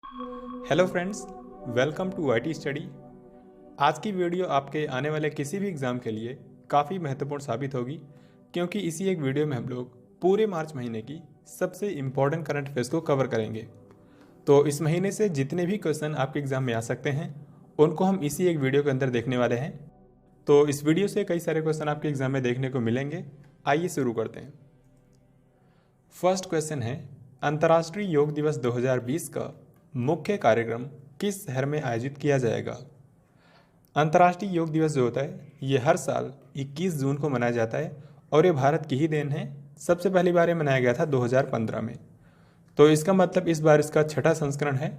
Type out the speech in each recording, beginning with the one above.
Hello friends, welcome to IT study. आज की video आपके आने वाले किसी भी एग्ज़ाम के लिए काफ़ी महत्वपूर्ण साबित होगी, क्योंकि इसी एक वीडियो में हम लोग पूरे मार्च महीने की सबसे इम्पॉर्टेंट करंट अफेयर्स को कवर करेंगे। तो इस महीने से जितने भी क्वेश्चन आपके एग्ज़ाम में आ सकते हैं उनको हम इसी एक वीडियो के अंदर देखने वाले हैं। तो इस वीडियो से कई सारे क्वेश्चन आपके एग्ज़ाम में देखने को मिलेंगे। आइए शुरू करते हैं। फर्स्ट क्वेश्चन है, अंतर्राष्ट्रीय योग दिवस 2020 का मुख्य कार्यक्रम किस शहर में आयोजित किया जाएगा। अंतर्राष्ट्रीय योग दिवस जो होता है ये हर साल 21 जून को मनाया जाता है और ये भारत की ही देन है। सबसे पहली बार ये मनाया गया था 2015 में। तो इसका मतलब इस बार इसका छठा संस्करण है।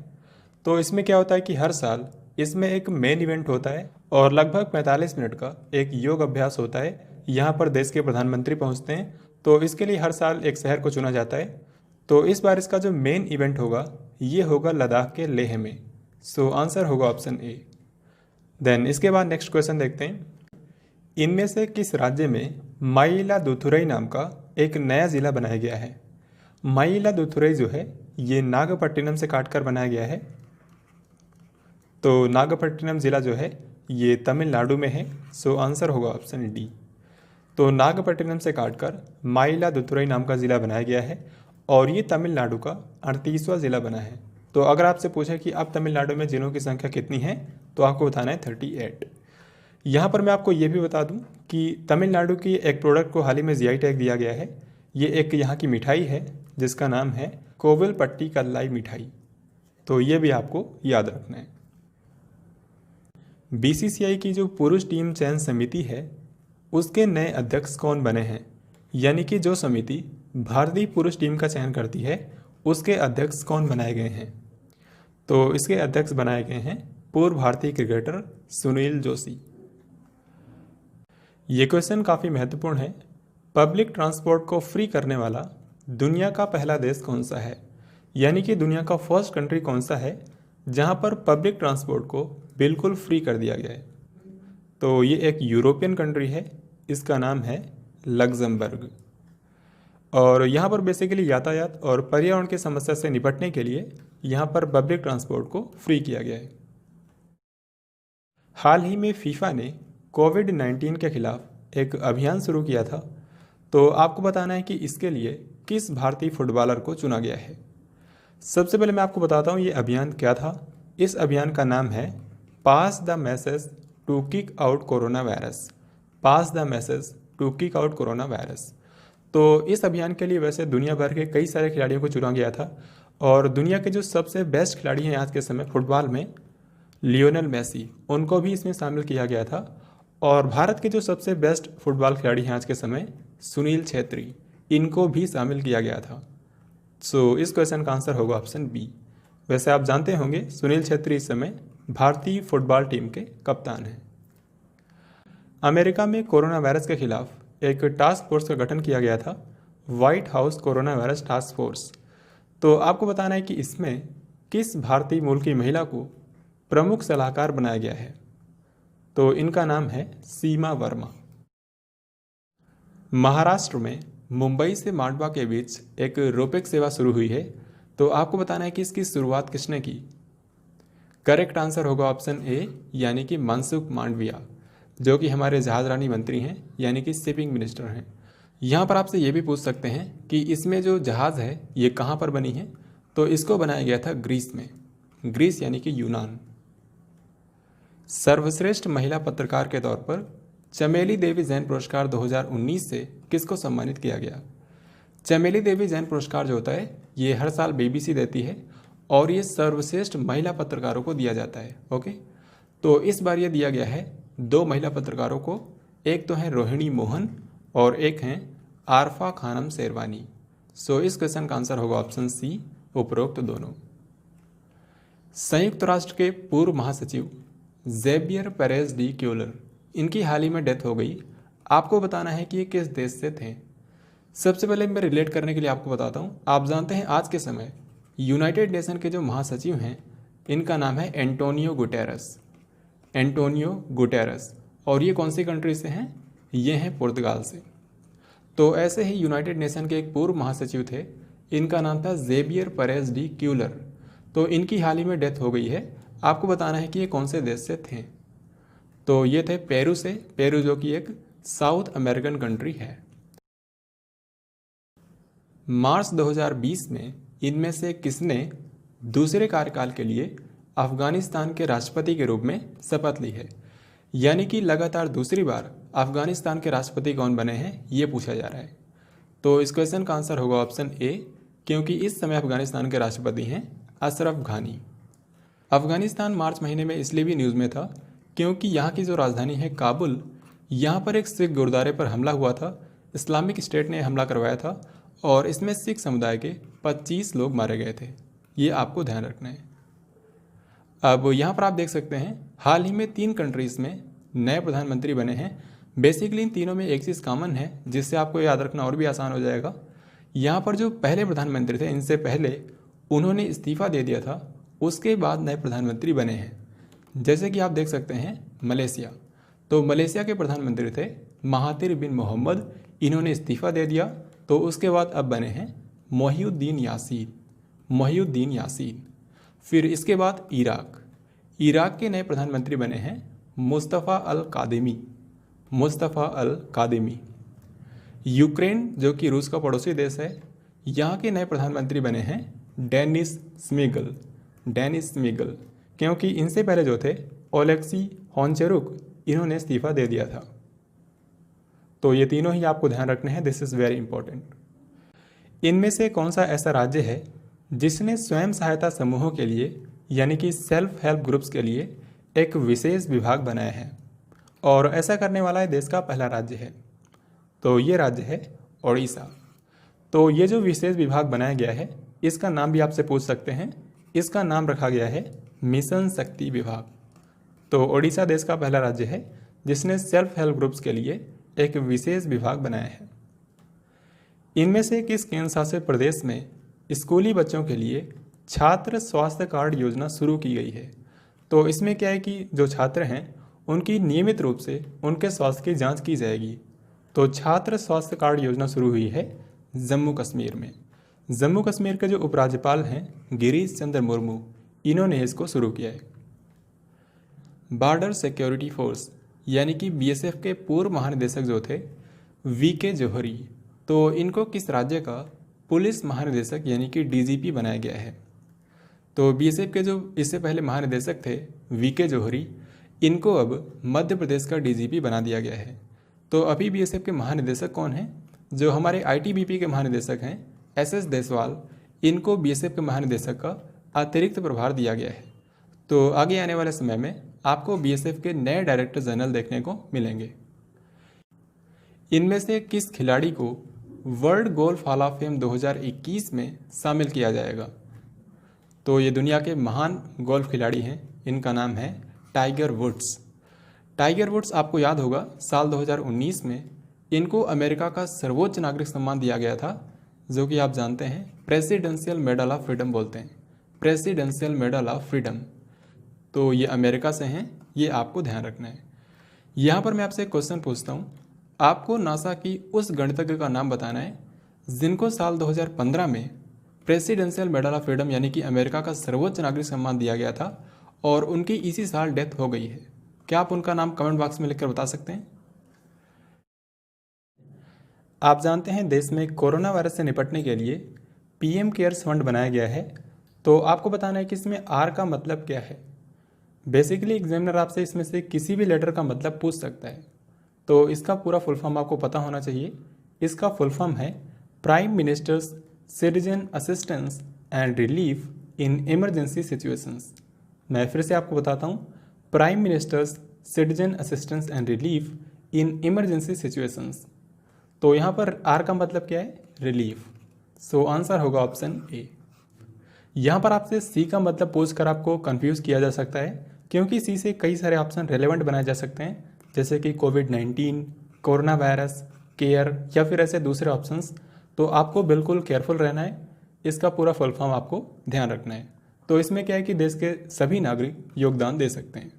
तो इसमें क्या होता है कि हर साल इसमें एक मेन इवेंट होता है और लगभग 45 मिनट का एक योग अभ्यास होता है। यहाँ पर देश के प्रधानमंत्री पहुँचते हैं। तो इसके लिए हर साल एक शहर को चुना जाता है। तो इस बार इसका जो मेन इवेंट होगा ये होगा लद्दाख के लेह में। सो आंसर होगा ऑप्शन ए। देन इसके बाद नेक्स्ट क्वेश्चन देखते हैं, इनमें से किस राज्य में मायिलादुथुरई नाम का एक नया जिला बनाया गया है। मायिलादुथुरई जो है ये नागपट्टिनम से काटकर बनाया गया है। तो नागपट्टिनम जिला जो है ये तमिलनाडु में है। सो आंसर होगा ऑप्शन डी। तो नागपट्टिनम से काटकर मायिलादुथुरई नाम का जिला बनाया गया है और ये तमिलनाडु का 38वां जिला बना है। तो अगर आपसे पूछे कि अब तमिलनाडु में जिलों की संख्या कितनी है तो आपको बताना है 38। यहाँ पर मैं आपको ये भी बता दूँ कि तमिलनाडु की एक प्रोडक्ट को हाल ही में जीआई टैग दिया गया है। ये एक यहाँ की मिठाई है जिसका नाम है कोविलपट्टी कल्लाई मिठाई। तो ये भी आपको याद रखना है। बीसीसीआई की जो पुरुष टीम चयन समिति है उसके नए अध्यक्ष कौन बने हैं। यानी कि जो समिति भारतीय पुरुष टीम का चयन करती है उसके अध्यक्ष कौन बनाए गए हैं। तो इसके अध्यक्ष बनाए गए हैं पूर्व भारतीय क्रिकेटर सुनील जोशी। ये क्वेश्चन काफ़ी महत्वपूर्ण है। पब्लिक ट्रांसपोर्ट को फ्री करने वाला दुनिया का पहला देश कौन सा है। यानी कि दुनिया का फर्स्ट कंट्री कौन सा है जहां पर पब्लिक ट्रांसपोर्ट को बिल्कुल फ्री कर दिया गया है। तो ये एक यूरोपियन कंट्री है, इसका नाम है लग्जमबर्ग। और यहाँ पर बेसिकली यातायात और पर्यावरण की समस्या से निपटने के लिए यहाँ पर पब्लिक ट्रांसपोर्ट को फ्री किया गया है। हाल ही में फीफा ने कोविड-19 के खिलाफ एक अभियान शुरू किया था। तो आपको बताना है कि इसके लिए किस भारतीय फुटबॉलर को चुना गया है। सबसे पहले मैं आपको बताता हूँ ये अभियान क्या था। इस अभियान का नाम है pass the message to kick out corona virus. Pass the message to kick out corona virus. तो इस अभियान के लिए वैसे दुनिया भर के कई सारे खिलाड़ियों को चुना गया था और दुनिया के जो सबसे बेस्ट खिलाड़ी हैं आज के समय फुटबॉल में, लियोनेल मेसी, उनको भी इसमें शामिल किया गया था। और भारत के जो सबसे बेस्ट फुटबॉल खिलाड़ी हैं आज के समय, सुनील छेत्री, इनको भी शामिल किया गया था। सो इस क्वेश्चन का आंसर होगा ऑप्शन बी। वैसे आप जानते होंगे सुनील छेत्री इस समय भारतीय फुटबॉल टीम के कप्तान हैं। अमेरिका में कोरोना वायरस के खिलाफ एक टास्क फोर्स का गठन किया गया था, white house corona virus task force. तो आपको बताना है कि इसमें किस भारतीय मूल की महिला को प्रमुख सलाहकार बनाया गया है। तो इनका नाम है सीमा वर्मा। महाराष्ट्र में मुंबई से मांडवा के बीच एक रोपैक्स सेवा शुरू हुई है। तो आपको बताना है कि इसकी शुरुआत किसने की। करेक्ट आंसर होगा ऑप्शन ए, यानी कि मनसुख मांडविया, जो कि हमारे जहाजरानी मंत्री हैं, यानी कि शिपिंग मिनिस्टर हैं। यहाँ पर आपसे ये भी पूछ सकते हैं कि इसमें जो जहाज़ है ये कहाँ पर बनी है। तो इसको बनाया गया था ग्रीस में। ग्रीस यानी कि यूनान। सर्वश्रेष्ठ महिला पत्रकार के तौर पर चमेली देवी जैन पुरस्कार 2019 से किसको सम्मानित किया गया। चमेली देवी जैन पुरस्कार जो होता है ये हर साल बीबीसी देती है और ये सर्वश्रेष्ठ महिला पत्रकारों को दिया जाता है। ओके, तो इस बार ये दिया गया है 2 महिला पत्रकारों को। एक तो हैं रोहिणी मोहन और एक हैं आरफा खानम शेरवानी। सो इस क्वेश्चन का आंसर होगा ऑप्शन सी, उपरोक्त दोनों। संयुक्त राष्ट्र के पूर्व महासचिव जेबियर पेरेज डी क्यूलर, इनकी हाल ही में डेथ हो गई। आपको बताना है कि ये किस देश से थे। सबसे पहले मैं रिलेट करने के लिए आपको बताता हूँ। आप जानते हैं आज के समय यूनाइटेड नेशन के जो महासचिव हैं इनका नाम है एंटोनियो गुटेरस। Antonio Guterres. और ये कौन सी कंट्री से हैं? ये हैं पुर्तगाल से। तो ऐसे ही यूनाइटेड नेशन के एक पूर्व महासचिव थे, इनका नाम था जेबियर पेरेज डी क्यूलर। तो इनकी हाल ही में डेथ हो गई है। आपको बताना है कि ये कौन से देश से थे। तो ये थे पेरू से, पेरू जो कि एक साउथ अमेरिकन कंट्री है। मार्च 2020 में इनमें से किसने दूसरे कार्यकाल के लिए अफगानिस्तान के राष्ट्रपति के रूप में शपथ ली है? यानी कि लगातार दूसरी बार अफगानिस्तान के राष्ट्रपति कौन बने हैं, ये पूछा जा रहा है। तो इस क्वेश्चन का आंसर होगा ऑप्शन ए, क्योंकि इस समय अफगानिस्तान के राष्ट्रपति हैं अशरफ घानी। अफगानिस्तान मार्च महीने में इसलिए भी न्यूज़ में था क्योंकि यहाँ की जो राजधानी है काबुल, यहाँ पर एक सिख गुरुद्वारे पर हमला हुआ था। इस्लामिक स्टेट ने हमला करवाया था और इसमें सिख समुदाय के 25 लोग मारे गए थे। ये आपको ध्यान रखना है। अब यहाँ पर आप देख सकते हैं हाल ही में 3 कंट्रीज़ में नए प्रधानमंत्री बने हैं। बेसिकली इन तीनों में एक चीज़ कॉमन है जिससे आपको याद रखना और भी आसान हो जाएगा। यहाँ पर जो पहले प्रधानमंत्री थे, इनसे पहले उन्होंने इस्तीफा दे दिया था, उसके बाद नए प्रधानमंत्री बने हैं। जैसे कि आप देख सकते हैं मलेशिया, तो मलेशिया के प्रधानमंत्री थे महातिर बिन मोहम्मद, इन्होंने इस्तीफा दे दिया, तो उसके बाद अब बने हैं मोहिउद्दीन यासीन। फिर इसके बाद इराक के नए प्रधानमंत्री बने हैं मुस्तफ़ा अल कादेमी। यूक्रेन जो कि रूस का पड़ोसी देश है, यहाँ के नए प्रधानमंत्री बने हैं डेनिस स्मीगल, क्योंकि इनसे पहले जो थे ओलेक्सी होनचेरुक, इन्होंने इस्तीफा दे दिया था। तो ये तीनों ही आपको ध्यान रखने हैं, दिस इज़ वेरी इंपॉर्टेंट। इनमें से कौन सा ऐसा राज्य है जिसने स्वयं सहायता समूहों के लिए यानी कि सेल्फ हेल्प ग्रुप्स के लिए एक विशेष विभाग बनाया है, और ऐसा करने वाला है देश का पहला राज्य है? तो ये राज्य है ओडिशा। तो ये जो विशेष विभाग बनाया गया है, इसका नाम भी आपसे पूछ सकते हैं। इसका नाम रखा गया है मिशन शक्ति विभाग। तो ओडिशा देश का पहला राज्य है जिसने सेल्फ हेल्प ग्रुप्स के लिए एक विशेष विभाग बनाया है। इनमें से किस केंद्र शासित प्रदेश में स्कूली बच्चों के लिए छात्र स्वास्थ्य कार्ड योजना शुरू की गई है? तो इसमें क्या है कि जो छात्र हैं उनकी नियमित रूप से उनके स्वास्थ्य की जांच की जाएगी। तो छात्र स्वास्थ्य कार्ड योजना शुरू हुई है जम्मू कश्मीर में। जम्मू कश्मीर के जो उपराज्यपाल हैं गिरीश चंद्र मुर्मू, इन्होंने इसको शुरू किया है। बॉर्डर सिक्योरिटी फोर्स यानी कि बीएसएफ के पूर्व महानिदेशक जो थे वीके जौहरी, तो इनको किस राज्य का पुलिस महानिदेशक यानी कि डीजीपी बनाया गया है? तो बीएसएफ के जो इससे पहले महानिदेशक थे वीके जौहरी, इनको अब मध्य प्रदेश का डीजीपी बना दिया गया है। तो अभी बीएसएफ के महानिदेशक कौन हैं? जो हमारे आईटीबीपी के महानिदेशक हैं एसएस देसवाल, इनको बीएसएफ के महानिदेशक का अतिरिक्त प्रभार दिया गया है। तो आगे आने वाले समय में आपको बीएसएफ के नए डायरेक्टर जनरल देखने को मिलेंगे। इनमें से किस खिलाड़ी को world golf hall of fame 2021 में शामिल किया जाएगा? तो ये दुनिया के महान गोल्फ खिलाड़ी हैं, इनका नाम है टाइगर वुड्स। टाइगर वुड्स आपको याद होगा साल 2019 में इनको अमेरिका का सर्वोच्च नागरिक सम्मान दिया गया था, जो कि आप जानते हैं प्रेसिडेंशियल मेडल ऑफ फ्रीडम बोलते हैं, प्रेसिडेंशियल मेडल ऑफ फ्रीडम। तो ये अमेरिका से हैं, ये आपको ध्यान रखना है। यहाँ पर मैं आपसे एक क्वेश्चन पूछता हूँ, आपको नासा की उस गणितज्ञ का नाम बताना है जिनको साल 2015 में प्रेसिडेंशियल मेडल ऑफ फ्रीडम यानी कि अमेरिका का सर्वोच्च नागरिक सम्मान दिया गया था और उनकी इसी साल डेथ हो गई है। क्या आप उनका नाम कमेंट बॉक्स में लिखकर बता सकते हैं? आप जानते हैं देश में कोरोना वायरस से निपटने के लिए पीएम केयर्स फंड बनाया गया है। तो आपको बताना है कि इसमें आर का मतलब क्या है। बेसिकली एग्जामिनर आपसे इसमें से किसी भी लेटर का मतलब पूछ सकता है, तो इसका पूरा फुल फॉर्म आपको पता होना चाहिए। इसका फुल फॉर्म है prime ministers citizen assistance and relief in emergency situations. मैं फिर से आपको बताता हूँ, prime ministers citizen assistance and relief in emergency situations. तो यहाँ पर आर का मतलब क्या है? रिलीफ। सो आंसर होगा ऑप्शन ए। यहाँ पर आपसे सी का मतलब पूछकर आपको कंफ्यूज किया जा सकता है, क्योंकि सी से कई सारे ऑप्शन रेलेवेंट बनाए जा सकते हैं, जैसे कि कोविड-19, कोरोना वायरस, केयर या फिर ऐसे दूसरे ऑप्शंस। तो आपको बिल्कुल केयरफुल रहना है, इसका पूरा फुल फॉर्म आपको ध्यान रखना है। तो इसमें क्या है कि देश के सभी नागरिक योगदान दे सकते हैं।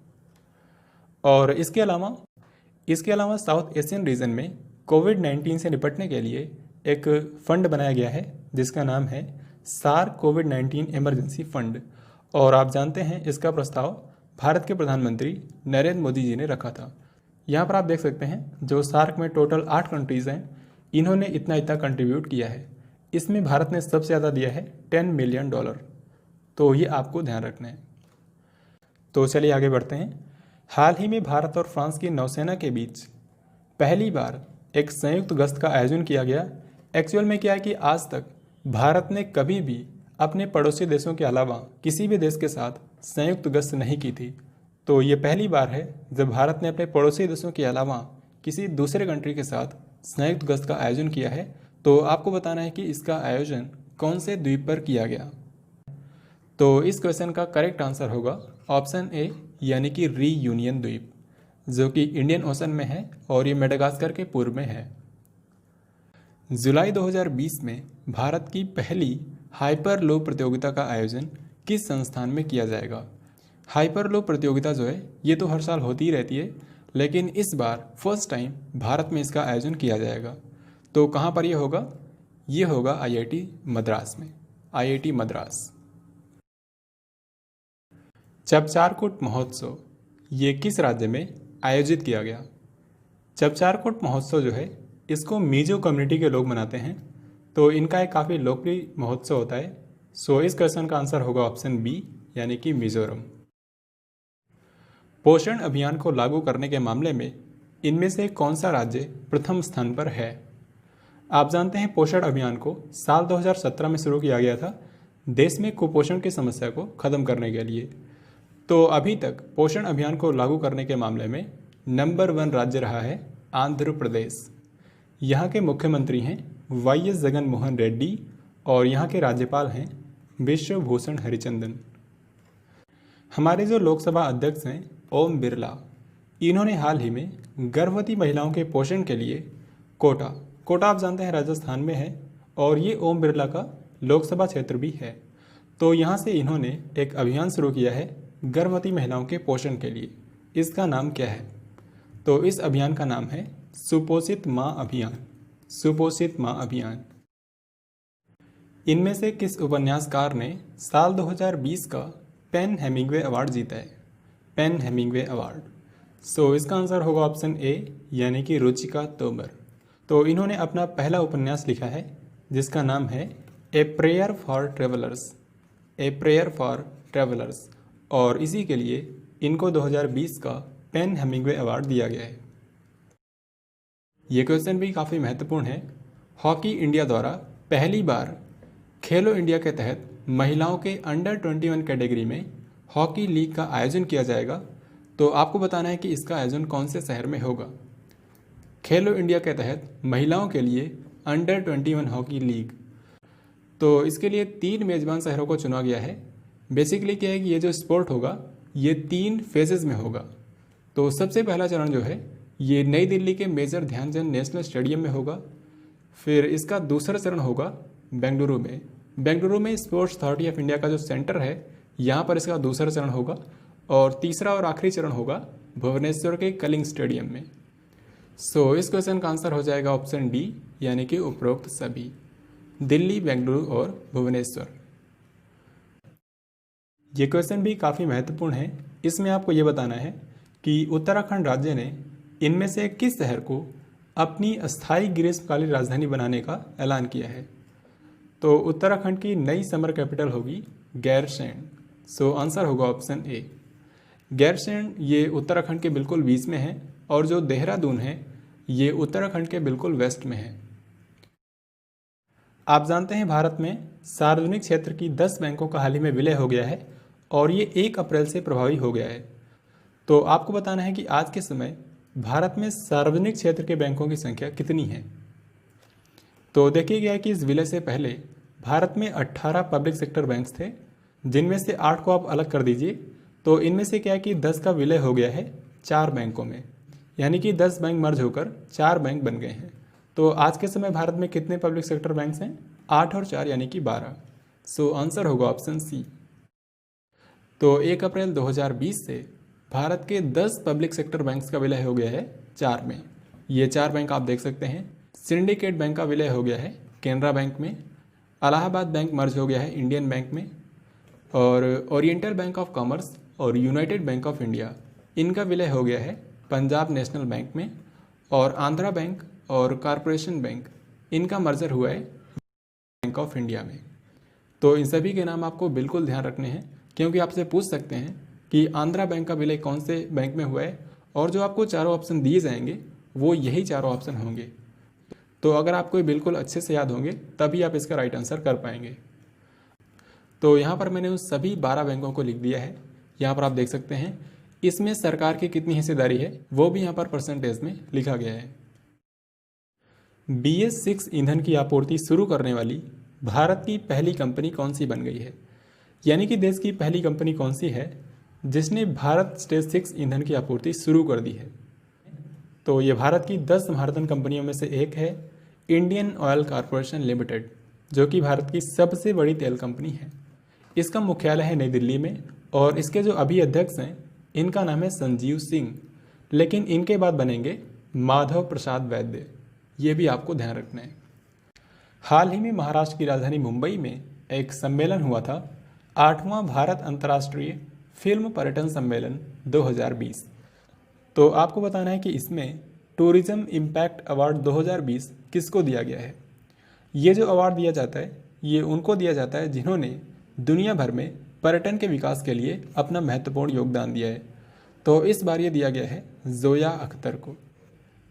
और इसके अलावा साउथ एशियन रीजन में कोविड-19 से निपटने के लिए एक फंड बनाया गया है जिसका नाम है सार्क कोविड-19 इमरजेंसी फंड। और आप जानते हैं इसका प्रस्ताव भारत के प्रधानमंत्री नरेंद्र मोदी जी ने रखा था। यहाँ पर आप देख सकते हैं जो सार्क में टोटल 8 कंट्रीज़ हैं, इन्होंने इतना कंट्रीब्यूट किया है। इसमें भारत ने सबसे ज़्यादा दिया है $10 मिलियन। तो ये आपको ध्यान रखना है। तो चलिए आगे बढ़ते हैं। हाल ही में भारत और फ्रांस की नौसेना के बीच पहली बार एक संयुक्त गश्त का आयोजन किया गया। एक्चुअल में क्या है कि आज तक भारत ने कभी भी अपने पड़ोसी देशों के अलावा किसी भी देश के साथ संयुक्त गश्त नहीं की थी। तो ये पहली बार है जब भारत ने अपने पड़ोसी देशों के अलावा किसी दूसरे कंट्री के साथ संयुक्त गश्त का आयोजन किया है। तो आपको बताना है कि इसका आयोजन कौन से द्वीप पर किया गया। तो इस क्वेश्चन का करेक्ट आंसर होगा ऑप्शन ए, यानी कि रीयूनियन द्वीप, जो कि इंडियन ओशन में है और ये मेडागास्कर के पूर्व में है। जुलाई 2020 में भारत की पहली हाइपरलूप प्रतियोगिता का आयोजन किस संस्थान में किया जाएगा। हाइपरलूप प्रतियोगिता जो है ये तो हर साल होती ही रहती है, लेकिन इस बार फर्स्ट टाइम भारत में इसका आयोजन किया जाएगा। तो कहाँ पर ये होगा? ये होगा IIT मद्रास में, IIT मद्रास। चपचारकूट महोत्सव ये किस राज्य में आयोजित किया गया? चपचारकूट महोत्सव जो है इसको मिजो कम्युनिटी के लोग मनाते हैं। तो इनका एक काफ़ी लोकप्रिय महोत्सव होता है। सो इस क्वेश्चन का आंसर होगा ऑप्शन बी, यानी कि मिजोरम। पोषण अभियान को लागू करने के मामले में इनमें से कौन सा राज्य प्रथम स्थान पर है? आप जानते हैं पोषण अभियान को साल 2017 में शुरू किया गया था देश में कुपोषण की समस्या को खत्म करने के लिए। तो अभी तक पोषण अभियान को लागू करने के मामले में नंबर 1 राज्य रहा है आंध्र प्रदेश। यहाँ के मुख्यमंत्री हैं YS जगन मोहन रेड्डी और यहाँ के राज्यपाल हैं विश्वभूषण हरिचंदन। हमारे जो लोकसभा अध्यक्ष हैं ओम बिरला, इन्होंने हाल ही में गर्भवती महिलाओं के पोषण के लिए कोटा आप जानते हैं राजस्थान में है और ये ओम बिरला का लोकसभा क्षेत्र भी है। तो यहाँ से इन्होंने एक अभियान शुरू किया है गर्भवती महिलाओं के पोषण के लिए। इसका नाम क्या है? तो इस अभियान का नाम है सुपोषित माँ अभियान। सुपोषित माँ अभियान। इनमें से किस उपन्यासकार ने साल 2020 का पेन हेमिंग्वे अवार्ड जीता है? Pen Hemingway award. सो इसका आंसर होगा ऑप्शन ए, यानी कि रुचिका तोमर। तो इन्होंने अपना पहला उपन्यास लिखा है जिसका नाम है a prayer for travellers. A prayer for travellers. और इसी के लिए इनको 2020 का पेन हेमिंग्वे अवार्ड दिया गया है। ये क्वेश्चन भी काफ़ी महत्वपूर्ण है। हॉकी इंडिया द्वारा पहली बार खेलो इंडिया के तहत महिलाओं के अंडर 21 कैटेगरी में हॉकी लीग का आयोजन किया जाएगा। तो आपको बताना है कि इसका आयोजन कौन से शहर में होगा। खेलो इंडिया के तहत महिलाओं के लिए अंडर 21 हॉकी लीग। तो इसके लिए 3 मेजबान शहरों को चुना गया है। बेसिकली क्या है कि ये जो स्पोर्ट होगा ये 3 फेजेस में होगा। तो सबसे पहला चरण जो है ये नई दिल्ली के मेजर ध्यानचंद नेशनल स्टेडियम में होगा। फिर इसका दूसरा चरण होगा बेंगलुरु में। बेंगलुरु में स्पोर्ट्स अथॉरिटी ऑफ इंडिया का जो सेंटर है यहाँ पर इसका दूसरा चरण होगा। और तीसरा और आखिरी चरण होगा भुवनेश्वर के कलिंग स्टेडियम में। सो इस क्वेश्चन का आंसर हो जाएगा ऑप्शन डी, यानी कि उपरोक्त सभी, दिल्ली, बेंगलुरु और भुवनेश्वर। ये क्वेश्चन भी काफ़ी महत्वपूर्ण है। इसमें आपको ये बताना है कि उत्तराखंड राज्य ने इनमें से किस शहर को अपनी अस्थायी ग्रीष्मकालीन राजधानी बनाने का ऐलान किया है। तो उत्तराखंड की नई समर कैपिटल होगी गैरसैंण। सो आंसर होगा ऑप्शन ए। गैरसैंण ये उत्तराखंड के बिल्कुल बीच में है और जो देहरादून है ये उत्तराखंड के बिल्कुल वेस्ट में है। आप जानते हैं भारत में सार्वजनिक क्षेत्र की 10 बैंकों का हाल ही में विलय हो गया है और ये 1 अप्रैल से प्रभावी हो गया है। तो आपको बताना है कि आज के समय भारत में सार्वजनिक क्षेत्र के बैंकों की संख्या कितनी है। तो देखिए गया कि इस विलय से पहले भारत में 18 पब्लिक सेक्टर बैंक्स थे, जिनमें से 8 को आप अलग कर दीजिए। तो इनमें से क्या है कि 10 का विलय हो गया है 4 बैंकों में, यानी कि 10 बैंक मर्ज होकर 4 बैंक बन गए हैं। तो आज के समय भारत में कितने पब्लिक सेक्टर बैंक्स हैं? 8 और 4 यानी कि 12। सो आंसर होगा ऑप्शन सी। तो 1 अप्रैल 2020 से भारत के 10 पब्लिक सेक्टर बैंक्स का विलय हो गया है 4 में। ये 4 बैंक आप देख सकते हैं। सिंडिकेट बैंक का विलय हो गया है कैनरा बैंक में, इलाहाबाद बैंक मर्ज हो गया है इंडियन बैंक में, और ओरिएंटल बैंक ऑफ कॉमर्स और यूनाइटेड बैंक ऑफ इंडिया इनका विलय हो गया है पंजाब नेशनल बैंक में, और आंध्रा बैंक और कॉरपोरेशन बैंक इनका मर्जर हुआ है बैंक ऑफ इंडिया में। तो इन सभी के नाम आपको बिल्कुल ध्यान रखने हैं, क्योंकि आपसे पूछ सकते हैं कि आंध्रा बैंक का विलय कौन से बैंक में हुआ है, और जो आपको चारों ऑप्शन दिए जाएंगे वो यही चारों ऑप्शन होंगे। तो अगर आपको ये बिल्कुल अच्छे से याद होंगे तभी आप इसका राइट आंसर कर पाएंगे। तो यहाँ पर मैंने उन सभी 12 बैंकों को लिख दिया है। यहाँ पर आप देख सकते हैं इसमें सरकार की कितनी हिस्सेदारी है वो भी यहाँ पर परसेंटेज में लिखा गया है। BS6 ईंधन की आपूर्ति शुरू करने वाली भारत की पहली कंपनी कौन सी बन गई है, यानी कि देश की पहली कंपनी कौन सी है जिसने भारत स्टेज 6 ईंधन की आपूर्ति शुरू कर दी है। तो ये भारत की 10 महारथन कंपनियों में से एक है इंडियन ऑयल कॉरपोरेशन लिमिटेड, जो कि भारत की सबसे बड़ी तेल कंपनी है। इसका मुख्यालय है नई दिल्ली में, और इसके जो अभी अध्यक्ष हैं इनका नाम है संजीव सिंह, लेकिन इनके बाद बनेंगे माधव प्रसाद वैद्य, ये भी आपको ध्यान रखना है। हाल ही में महाराष्ट्र की राजधानी मुंबई में एक सम्मेलन हुआ था, 8वां भारत अंतर्राष्ट्रीय फिल्म पर्यटन सम्मेलन 2020। तो आपको बताना है कि इसमें टूरिज्म इम्पैक्ट अवार्ड 2020 किसको दिया गया है। ये जो अवार्ड दिया जाता है ये उनको दिया जाता है जिन्होंने दुनिया भर में पर्यटन के विकास के लिए अपना महत्वपूर्ण योगदान दिया है। तो इस बार ये दिया गया है जोया अख्तर को,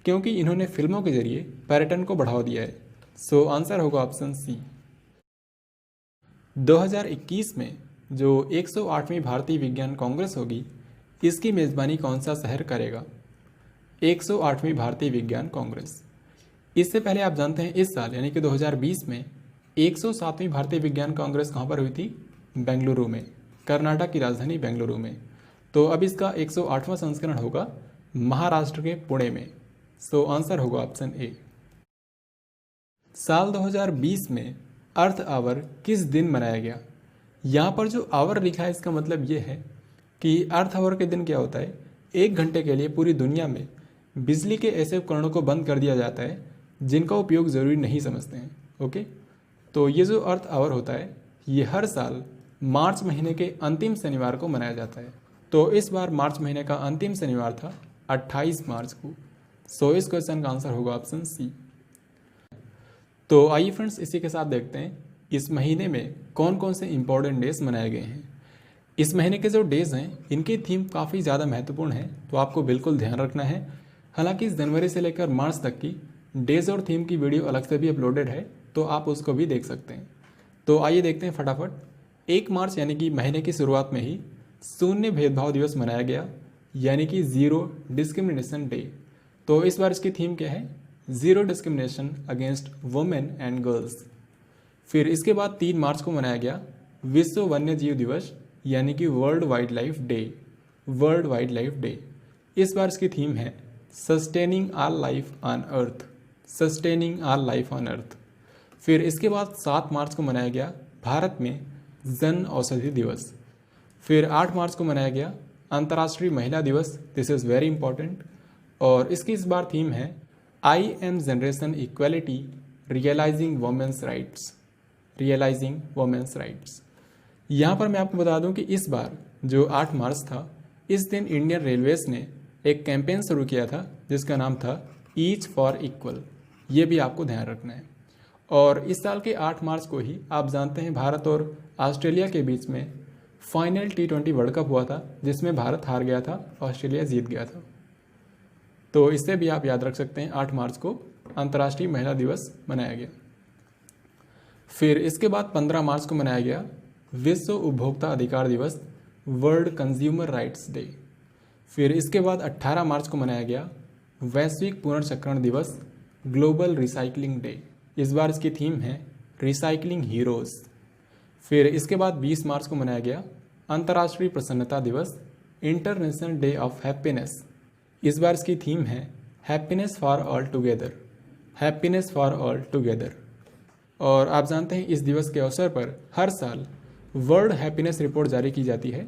क्योंकि इन्होंने फिल्मों के जरिए पर्यटन को बढ़ावा दिया है। सो आंसर होगा ऑप्शन सी। 2021 में जो 108वीं भारतीय विज्ञान कांग्रेस होगी इसकी मेज़बानी कौन सा शहर करेगा। 108वीं भारतीय विज्ञान कांग्रेस, इससे पहले आप जानते हैं इस साल यानी कि 2020 में 107वीं भारतीय विज्ञान कांग्रेस कहाँ पर हुई थी, बेंगलुरु में, कर्नाटक की राजधानी बेंगलुरु में। तो अब इसका 108वां संस्करण होगा महाराष्ट्र के पुणे में। सो आंसर होगा ऑप्शन ए। साल 2020 में अर्थ आवर किस दिन मनाया गया। यहाँ पर जो आवर लिखा है इसका मतलब ये है कि अर्थ आवर के दिन क्या होता है, 1 घंटे के लिए पूरी दुनिया में बिजली के ऐसे उपकरणों को बंद कर दिया जाता है जिनका उपयोग ज़रूरी नहीं समझते हैं। ओके, तो ये जो अर्थ आवर होता है ये हर साल मार्च महीने के अंतिम शनिवार को मनाया जाता है। तो इस बार मार्च महीने का अंतिम शनिवार था 28 मार्च को। सो इस क्वेश्चन का आंसर होगा ऑप्शन सी। तो आइए फ्रेंड्स इसी के साथ देखते हैं इस महीने में कौन कौन से इंपॉर्टेंट डेज मनाए गए हैं। इस महीने के जो डेज हैं इनकी थीम काफ़ी ज़्यादा महत्वपूर्ण है, तो आपको बिल्कुल ध्यान रखना है। हालांकि जनवरी से लेकर मार्च तक की डेज और थीम की वीडियो अलग से भी अपलोडेड है, तो आप उसको भी देख सकते हैं। तो आइए देखते हैं फटाफट। 1 मार्च यानी कि महीने की शुरुआत में ही शून्य भेदभाव दिवस मनाया गया, यानी कि ज़ीरो डिस्क्रिमिनेशन डे। तो इस बार इसकी थीम क्या है, zero discrimination against women and girls. फिर इसके बाद 3 मार्च को मनाया गया विश्व वन्य जीव दिवस, यानी कि world wild life day. World wild life day, इस बार इसकी थीम है sustaining all life on earth. Sustaining all life on earth. फिर इसके बाद 7 मार्च को मनाया गया भारत में जन औषधि दिवस। फिर 8 मार्च को मनाया गया अंतर्राष्ट्रीय महिला दिवस। दिस इज़ वेरी इंपॉर्टेंट, और इसकी इस बार थीम है I am generation equality realising women's rights. Realising women's rights. यहाँ पर मैं आपको बता दूं कि इस बार जो 8 मार्च था इस दिन इंडियन रेलवेज ने एक कैंपेन शुरू किया था जिसका नाम था ईच फॉर इक्वल। ये भी आपको ध्यान रखना है। और इस साल के 8 मार्च को ही आप जानते हैं भारत और ऑस्ट्रेलिया के बीच में फाइनल T20 वर्ल्ड कप हुआ था, जिसमें भारत हार गया था, ऑस्ट्रेलिया जीत गया था। तो इससे भी आप याद रख सकते हैं 8 मार्च को अंतर्राष्ट्रीय महिला दिवस मनाया गया। फिर इसके बाद 15 मार्च को मनाया गया विश्व उपभोक्ता अधिकार दिवस, वर्ल्ड कंज्यूमर राइट्स डे। फिर इसके बाद 18 मार्च को मनाया गया वैश्विक पुनर्चक्रण दिवस, ग्लोबल रिसाइकलिंग डे। इस बार इसकी थीम है रिसाइकलिंग हीरोज। फिर इसके बाद 20 मार्च को मनाया गया अंतर्राष्ट्रीय प्रसन्नता दिवस, इंटरनेशनल डे ऑफ हैप्पीनेस। इस बार इसकी थीम है happiness for all together. Happiness for all together. और आप जानते हैं इस दिवस के अवसर पर हर साल वर्ल्ड हैप्पीनेस रिपोर्ट जारी की जाती है।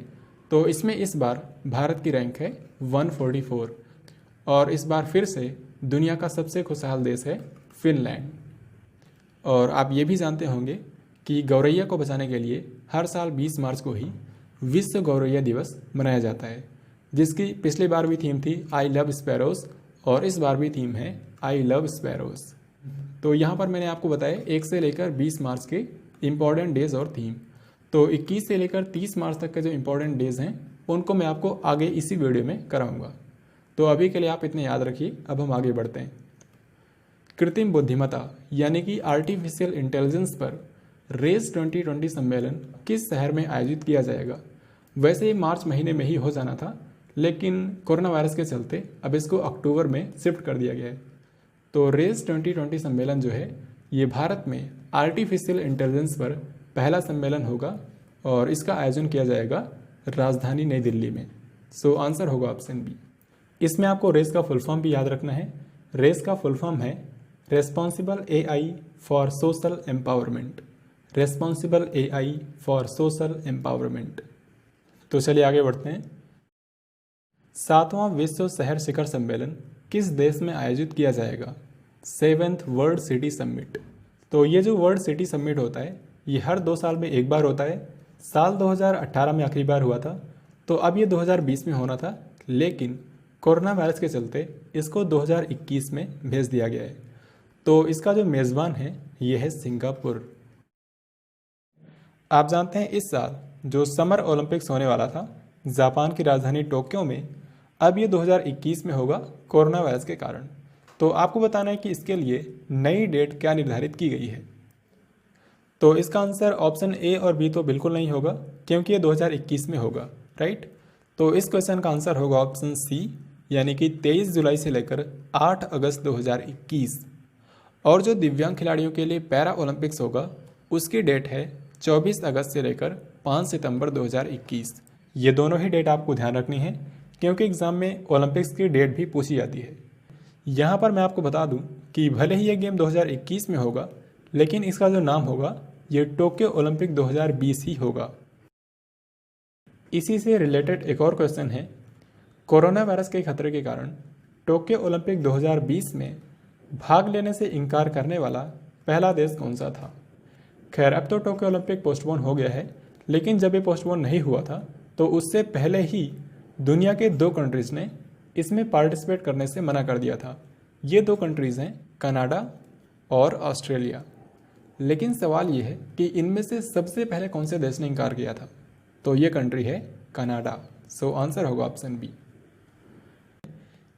तो इसमें इस बार भारत की रैंक है 144, और इस बार फिर से दुनिया का सबसे खुशहाल देश है फिनलैंड। और आप ये भी जानते होंगे कि गौरैया को बचाने के लिए हर साल 20 मार्च को ही विश्व गौरैया दिवस मनाया जाता है, जिसकी पिछली बार भी थीम थी आई लव स्पैरोज और इस बार भी थीम है आई लव स्पैरोज। तो यहाँ पर मैंने आपको बताया 1 से लेकर 20 मार्च के इम्पॉर्टेंट डेज और थीम। तो 21 से लेकर 30 मार्च तक के जो इम्पोर्टेंट डेज हैं उनको मैं आपको आगे इसी वीडियो में कराऊंगा। तो अभी के लिए आप इतने याद रखिए। अब हम आगे बढ़ते हैं। कृत्रिम बुद्धिमत्ता यानी कि आर्टिफिशियल इंटेलिजेंस पर रेस 2020 सम्मेलन किस शहर में आयोजित किया जाएगा? वैसे ये मार्च महीने में ही हो जाना था, लेकिन कोरोना वायरस के चलते अब इसको अक्टूबर में शिफ्ट कर दिया गया है। तो रेस 2020 सम्मेलन जो है ये भारत में आर्टिफिशियल इंटेलिजेंस पर पहला सम्मेलन होगा और इसका आयोजन किया जाएगा राजधानी नई दिल्ली में। सो आंसर होगा ऑप्शन बी। इसमें आपको रेस का फुल फॉर्म भी याद रखना है। रेस का फुल फॉर्म है responsible AI for social empowerment. Responsible AI for social empowerment. तो चलिए आगे बढ़ते हैं। 7वां विश्व शहर शिखर सम्मेलन किस देश में आयोजित किया जाएगा? 7th world city summit. तो ये जो वर्ल्ड सिटी समिट होता है ये हर 2 साल में एक बार होता है। साल 2018 में आखिरी बार हुआ था, तो अब ये 2020 में होना था, लेकिन कोरोना वायरस के चलते इसको 2021 में भेज दिया गया है। तो इसका जो मेज़बान है ये है सिंगापुर। आप जानते हैं इस साल जो समर ओलंपिक्स होने वाला था जापान की राजधानी टोक्यो में, अब ये 2021 में होगा कोरोना वायरस के कारण। तो आपको बताना है कि इसके लिए नई डेट क्या निर्धारित की गई है। तो इसका आंसर ऑप्शन ए और बी तो बिल्कुल नहीं होगा, क्योंकि ये 2021 में होगा, राइट। तो इस क्वेश्चन का आंसर होगा ऑप्शन सी, यानी कि 23 जुलाई से लेकर 8 अगस्त 2021। और जो दिव्यांग खिलाड़ियों के लिए पैरा ओलंपिक्स होगा उसकी डेट है 24 अगस्त से लेकर 5 सितंबर 2021। ये दोनों ही डेट आपको ध्यान रखनी है, क्योंकि एग्जाम में ओलंपिक्स की डेट भी पूछी जाती है। यहाँ पर मैं आपको बता दूँ कि भले ही ये गेम 2021 में होगा, लेकिन इसका जो नाम होगा ये टोक्यो ओलंपिक 2020 ही होगा। इसी से रिलेटेड एक और क्वेश्चन है, कोरोना वायरस के खतरे के कारण टोक्यो ओलंपिक 2020 में भाग लेने से इनकार करने वाला पहला देश कौन सा था? खैर, अब तो टोक्यो ओलंपिक पोस्टपोन हो गया है, लेकिन जब ये पोस्टपोन नहीं हुआ था तो उससे पहले ही दुनिया के 2 कंट्रीज़ ने इसमें पार्टिसिपेट करने से मना कर दिया था। ये 2 कंट्रीज़ हैं कनाडा और ऑस्ट्रेलिया। लेकिन सवाल ये है कि इनमें से सबसे पहले कौन से देश ने इनकार किया था? तो ये कंट्री है कनाडा। सो आंसर होगा ऑप्शन बी।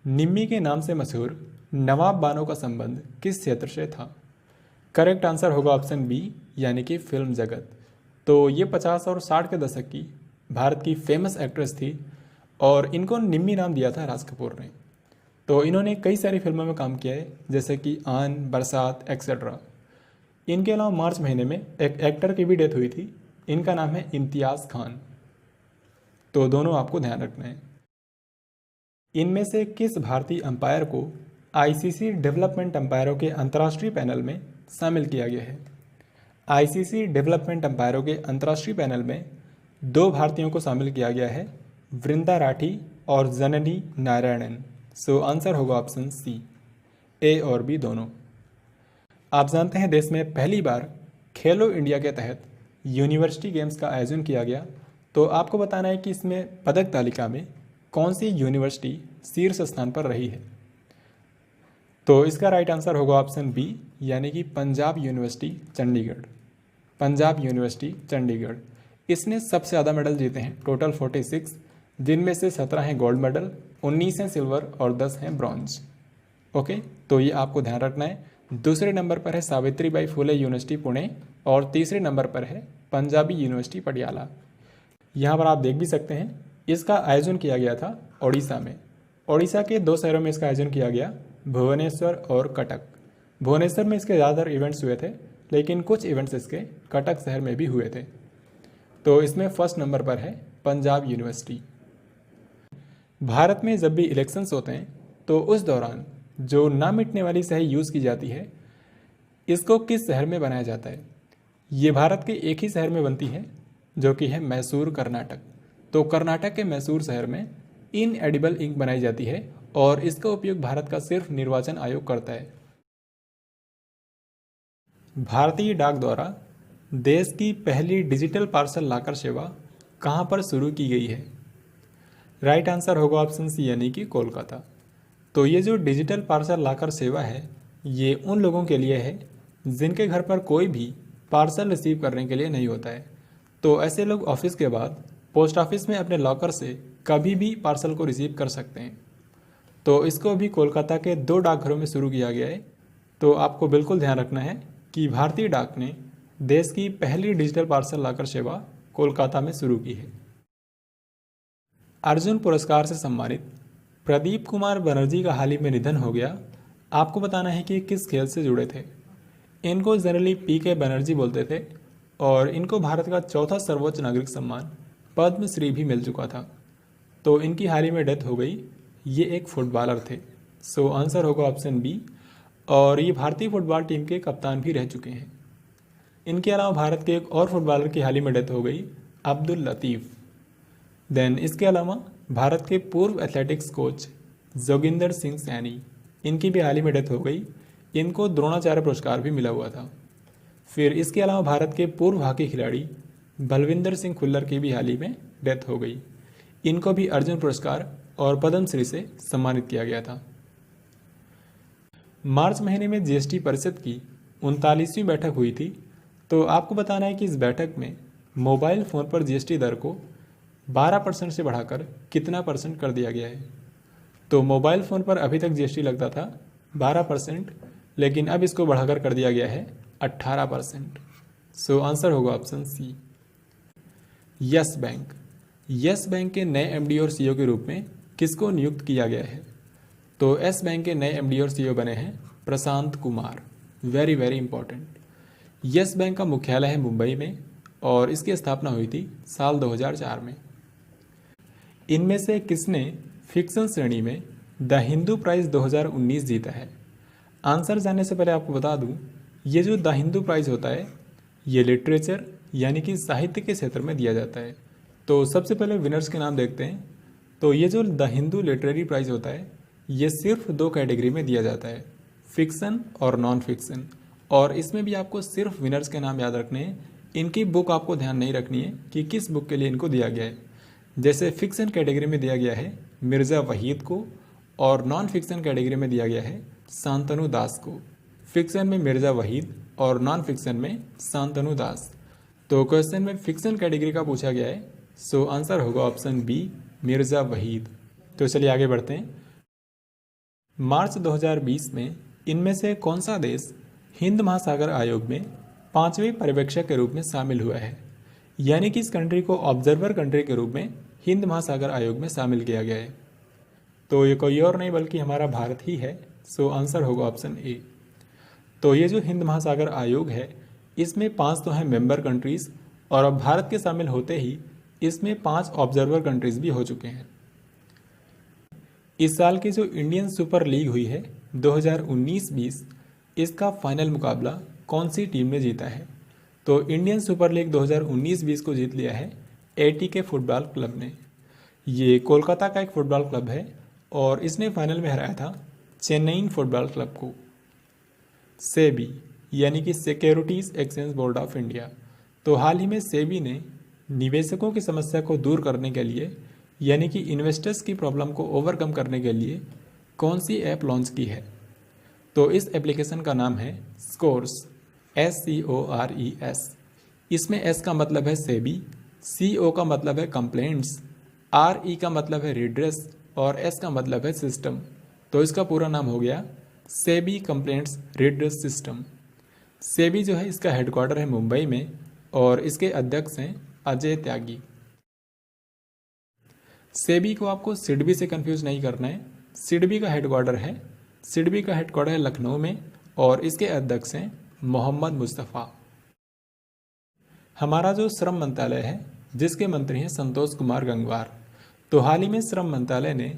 निम्मी के नाम से मशहूर नवाब बानो का संबंध किस क्षेत्र से था? करेक्ट आंसर होगा ऑप्शन बी, यानी कि फिल्म जगत। तो ये 50 और 60 के दशक की भारत की फेमस एक्ट्रेस थी और इनको निम्मी नाम दिया था राज कपूर ने। तो इन्होंने कई सारी फिल्मों में काम किया है, जैसे कि आन, बरसात एक्सेट्रा। इनके अलावा मार्च महीने में एक एक्टर की भी डेथ हुई थी, इनका नाम है इम्तियाज़ खान। तो दोनों आपको ध्यान रखना है। इनमें से किस भारतीय अंपायर को आईसीसी डेवलपमेंट अंपायरों के अंतर्राष्ट्रीय पैनल में शामिल किया गया है? आईसीसी डेवलपमेंट अंपायरों के अंतर्राष्ट्रीय पैनल में 2 भारतीयों को शामिल किया गया है, वृंदा राठी और जननी नारायणन। सो आंसर होगा ऑप्शन सी, ए और बी दोनों। आप जानते हैं देश में पहली बार खेलो इंडिया के तहत यूनिवर्सिटी गेम्स का आयोजन किया गया। तो आपको बताना है कि इसमें पदक तालिका में कौन सी यूनिवर्सिटी शीर्ष स्थान पर रही है। तो इसका राइट आंसर होगा ऑप्शन बी, यानी कि पंजाब यूनिवर्सिटी चंडीगढ़। पंजाब यूनिवर्सिटी चंडीगढ़, इसने सबसे ज़्यादा मेडल जीते हैं, टोटल 46, जिनमें से 17 हैं गोल्ड मेडल, 19 हैं सिल्वर और 10 हैं ब्रॉन्ज। ओके, तो ये आपको ध्यान रखना है। दूसरे नंबर पर है सावित्रीबाई फुले यूनिवर्सिटी पुणे और तीसरे नंबर पर है पंजाबी यूनिवर्सिटी पटियाला। यहाँ पर आप देख भी सकते हैं, इसका आयोजन किया गया था ओडिशा में। ओडिशा के 2 शहरों में इसका आयोजन किया गया, भुवनेश्वर और कटक। भुवनेश्वर में इसके ज़्यादातर इवेंट्स हुए थे, लेकिन कुछ इवेंट्स इसके कटक शहर में भी हुए थे। तो इसमें फर्स्ट नंबर पर है पंजाब यूनिवर्सिटी। भारत में जब भी इलेक्शंस होते हैं तो उस दौरान जो ना मिटने वाली स्याही यूज़ की जाती है, इसको किस शहर में बनाया जाता है? ये भारत के एक ही शहर में बनती है, जो कि है मैसूर, कर्नाटक। तो कर्नाटक के मैसूर शहर में इनएडिबल इंक बनाई जाती है और इसका उपयोग भारत का सिर्फ निर्वाचन आयोग करता है। भारतीय डाक द्वारा देश की पहली डिजिटल पार्सल लाकर सेवा कहाँ पर शुरू की गई है? राइट आंसर होगा ऑप्शन सी यानी कि कोलकाता। तो ये जो डिजिटल पार्सल लाकर सेवा है ये उन लोगों के लिए है जिनके घर पर कोई भी पार्सल रिसीव करने के लिए नहीं होता है। तो ऐसे लोग ऑफिस के बाद पोस्ट ऑफिस में अपने लॉकर से कभी भी पार्सल को रिसीव कर सकते हैं। तो इसको अभी कोलकाता के 2 डाकघरों में शुरू किया गया है। तो आपको बिल्कुल ध्यान रखना है कि भारतीय डाक ने देश की पहली डिजिटल पार्सल लाकर सेवा कोलकाता में शुरू की है। अर्जुन पुरस्कार से सम्मानित प्रदीप कुमार बनर्जी का हाल ही में निधन हो गया। आपको बताना है कि किस खेल से जुड़े थे। इनको जनरली PK बनर्जी बोलते थे और इनको भारत का चौथा सर्वोच्च नागरिक सम्मान पद्मश्री भी मिल चुका था। तो इनकी हाल ही में डेथ हो गई। ये एक फुटबॉलर थे। सो आंसर होगा ऑप्शन बी। और ये भारतीय फुटबॉल टीम के कप्तान भी रह चुके हैं। इनके अलावा भारत के एक और फुटबॉलर की हाल ही में डेथ हो गई, अब्दुल लतीफ़। देन इसके अलावा भारत के पूर्व एथलेटिक्स कोच जोगिंदर सिंह सैनी, इनकी भी हाल ही में डेथ हो गई। इनको द्रोणाचार्य पुरस्कार भी मिला हुआ था। फिर इसके अलावा भारत के पूर्व हॉकी खिलाड़ी बलविंदर सिंह खुल्लर की भी हाल ही में डेथ हो गई। इनको भी अर्जुन पुरस्कार और पद्मश्री से सम्मानित किया गया था। मार्च महीने में GST परिषद की 39वीं बैठक हुई थी। तो आपको बताना है कि इस बैठक में मोबाइल फ़ोन पर GST दर को 12% से बढ़ाकर कितना % कर दिया गया है? तो मोबाइल फ़ोन पर अभी तक GST लगता था 12%, लेकिन अब इसको बढ़ाकर कर दिया गया है 18%। सो आंसर होगा option C. Yes Bank. Yes Bank के नए MD और CEO के रूप में किसको नियुक्त किया गया है? तो यस बैंक के नए MD और CEO बने हैं Prashant Kumar. Very very important. Yes Bank का मुख्यालय है मुंबई में और इसकी स्थापना हुई थी साल 2004 में। इनमें से किसने फिक्शन श्रेणी में द हिंदू प्राइज़ 2019 जीता है? आंसर जानने से पहले आपको बता दूं, ये जो द हिंदू प्राइज़ होता है ये लिटरेचर यानी कि साहित्य के क्षेत्र में दिया जाता है। तो सबसे पहले विनर्स के नाम देखते हैं। तो ये जो द हिंदू लिटरेरी प्राइज़ होता है ये सिर्फ 2 कैटेगरी में दिया जाता है, फिक्सन और नॉन फिक्सन। और इसमें भी आपको सिर्फ विनर्स के नाम याद रखने हैं। इनकी बुक आपको ध्यान नहीं रखनी है कि किस बुक के लिए इनको दिया गया है। जैसे फिक्सन कैटेगरी में दिया गया है मिर्ज़ा वहीद को और नॉन फिक्सन कैटेगरी में दिया गया है शांतनु दास को। फिक्सन में मिर्ज़ा वहीद और नॉन फिक्सन में शांतनु दास। तो क्वेश्चन में फिक्सन कैटेगरी का पूछा गया है। सो आंसर होगा ऑप्शन बी, मिर्ज़ा वहीद। तो चलिए आगे बढ़ते हैं। मार्च 2020 में इनमें से कौन सा देश हिंद महासागर आयोग में 5वें पर्यवेक्षक के रूप में शामिल हुआ है? यानी कि इस कंट्री को ऑब्जर्वर कंट्री के रूप में हिंद महासागर आयोग में शामिल किया गया है। तो ये कोई और नहीं बल्कि हमारा भारत ही है। सो आंसर होगा ऑप्शन ए। तो ये जो हिंद महासागर आयोग है इसमें 5 तो हैं मेंबर कंट्रीज़ और अब भारत के शामिल होते ही इसमें 5 ऑब्जर्वर कंट्रीज़ भी हो चुके हैं। इस साल की जो इंडियन सुपर लीग हुई है 2019-20, इसका फाइनल मुकाबला कौन सी टीम ने जीता है? तो इंडियन सुपर लीग 2019-20 को जीत लिया है ATK फुटबॉल क्लब ने। ये कोलकाता का एक फुटबॉल क्लब है और इसने फाइनल में हराया था चेन्नई फुटबॉल क्लब को। सेबी यानी कि securities exchange board of India. तो हाल ही में सेबी ने निवेशकों की समस्या को दूर करने के लिए यानी कि इन्वेस्टर्स की प्रॉब्लम को ओवरकम करने के लिए कौन सी ऐप लॉन्च की है? तो इस एप्लीकेशन का नाम है स्कोर्स, SCORES। इसमें S का मतलब है सेबी, CO का मतलब है कंप्लेंट्स, RE का मतलब है रिड्रेस और S का मतलब है सिस्टम। तो इसका पूरा नाम हो गया SEBI complaints redress system. SEBI जो है इसका हेडक्वार्टर है मुंबई में और इसके अध्यक्ष हैं अजय त्यागी। सेबी को आपको सिडबी से कंफ्यूज नहीं करना है। सिडबी का हेडक्वार्टर है लखनऊ में और इसके अध्यक्ष हैं मोहम्मद मुस्तफ़ा। हमारा जो श्रम मंत्रालय है जिसके मंत्री हैं संतोष कुमार गंगवार। तो हाल ही में श्रम मंत्रालय ने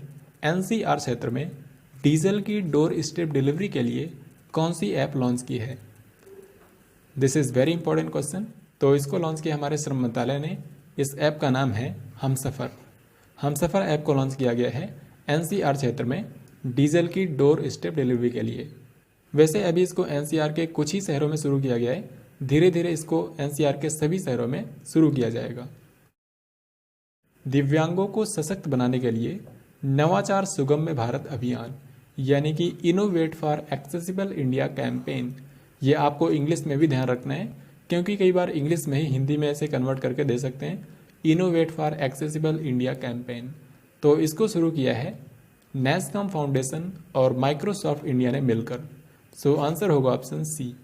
NCR क्षेत्र में डीजल की डोर स्टेप डिलीवरी के लिए कौन सी ऐप लॉन्च की है? This is very important question. तो इसको लॉन्च किया हमारे श्रम मंत्रालय ने। इस ऐप का नाम है हमसफ़र ऐप को लॉन्च किया गया है NCR क्षेत्र में डीजल की डोर स्टेप डिलीवरी के लिए। वैसे अभी इसको NCR के कुछ ही शहरों में शुरू किया गया है धीरे धीरे इसको एनसीआर के सभी शहरों में शुरू किया जाएगा। दिव्यांगों को सशक्त बनाने के लिए नवाचार सुगम्य भारत अभियान यानी कि innovate for accessible India campaign, ये आपको इंग्लिश में भी ध्यान रखना है क्योंकि कई बार इंग्लिश में ही हिंदी में ऐसे कन्वर्ट करके दे सकते हैं। Innovate for accessible India campaign, तो इसको शुरू किया है नेस्कॉम फाउंडेशन और माइक्रोसॉफ्ट इंडिया ने मिलकर। सो आंसर होगा ऑप्शन सी।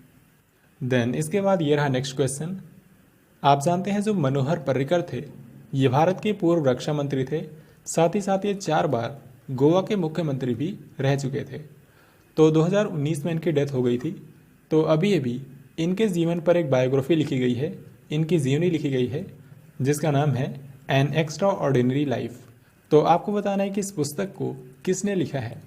देन इसके बाद ये रहा नेक्स्ट क्वेश्चन। आप जानते हैं जो मनोहर पर्रिकर थे, ये भारत के पूर्व रक्षा मंत्री थे, साथ ही साथ ये 4 बार गोवा के मुख्यमंत्री भी रह चुके थे। तो 2019 में इनकी डेथ हो गई थी। तो अभी अभी इनके जीवन पर एक बायोग्राफी लिखी गई है, इनकी जीवनी लिखी गई है जिसका नाम है एन एक्स्ट्रा ऑर्डिनरी लाइफ। तो आपको बताना है कि इस पुस्तक को किसने लिखा है।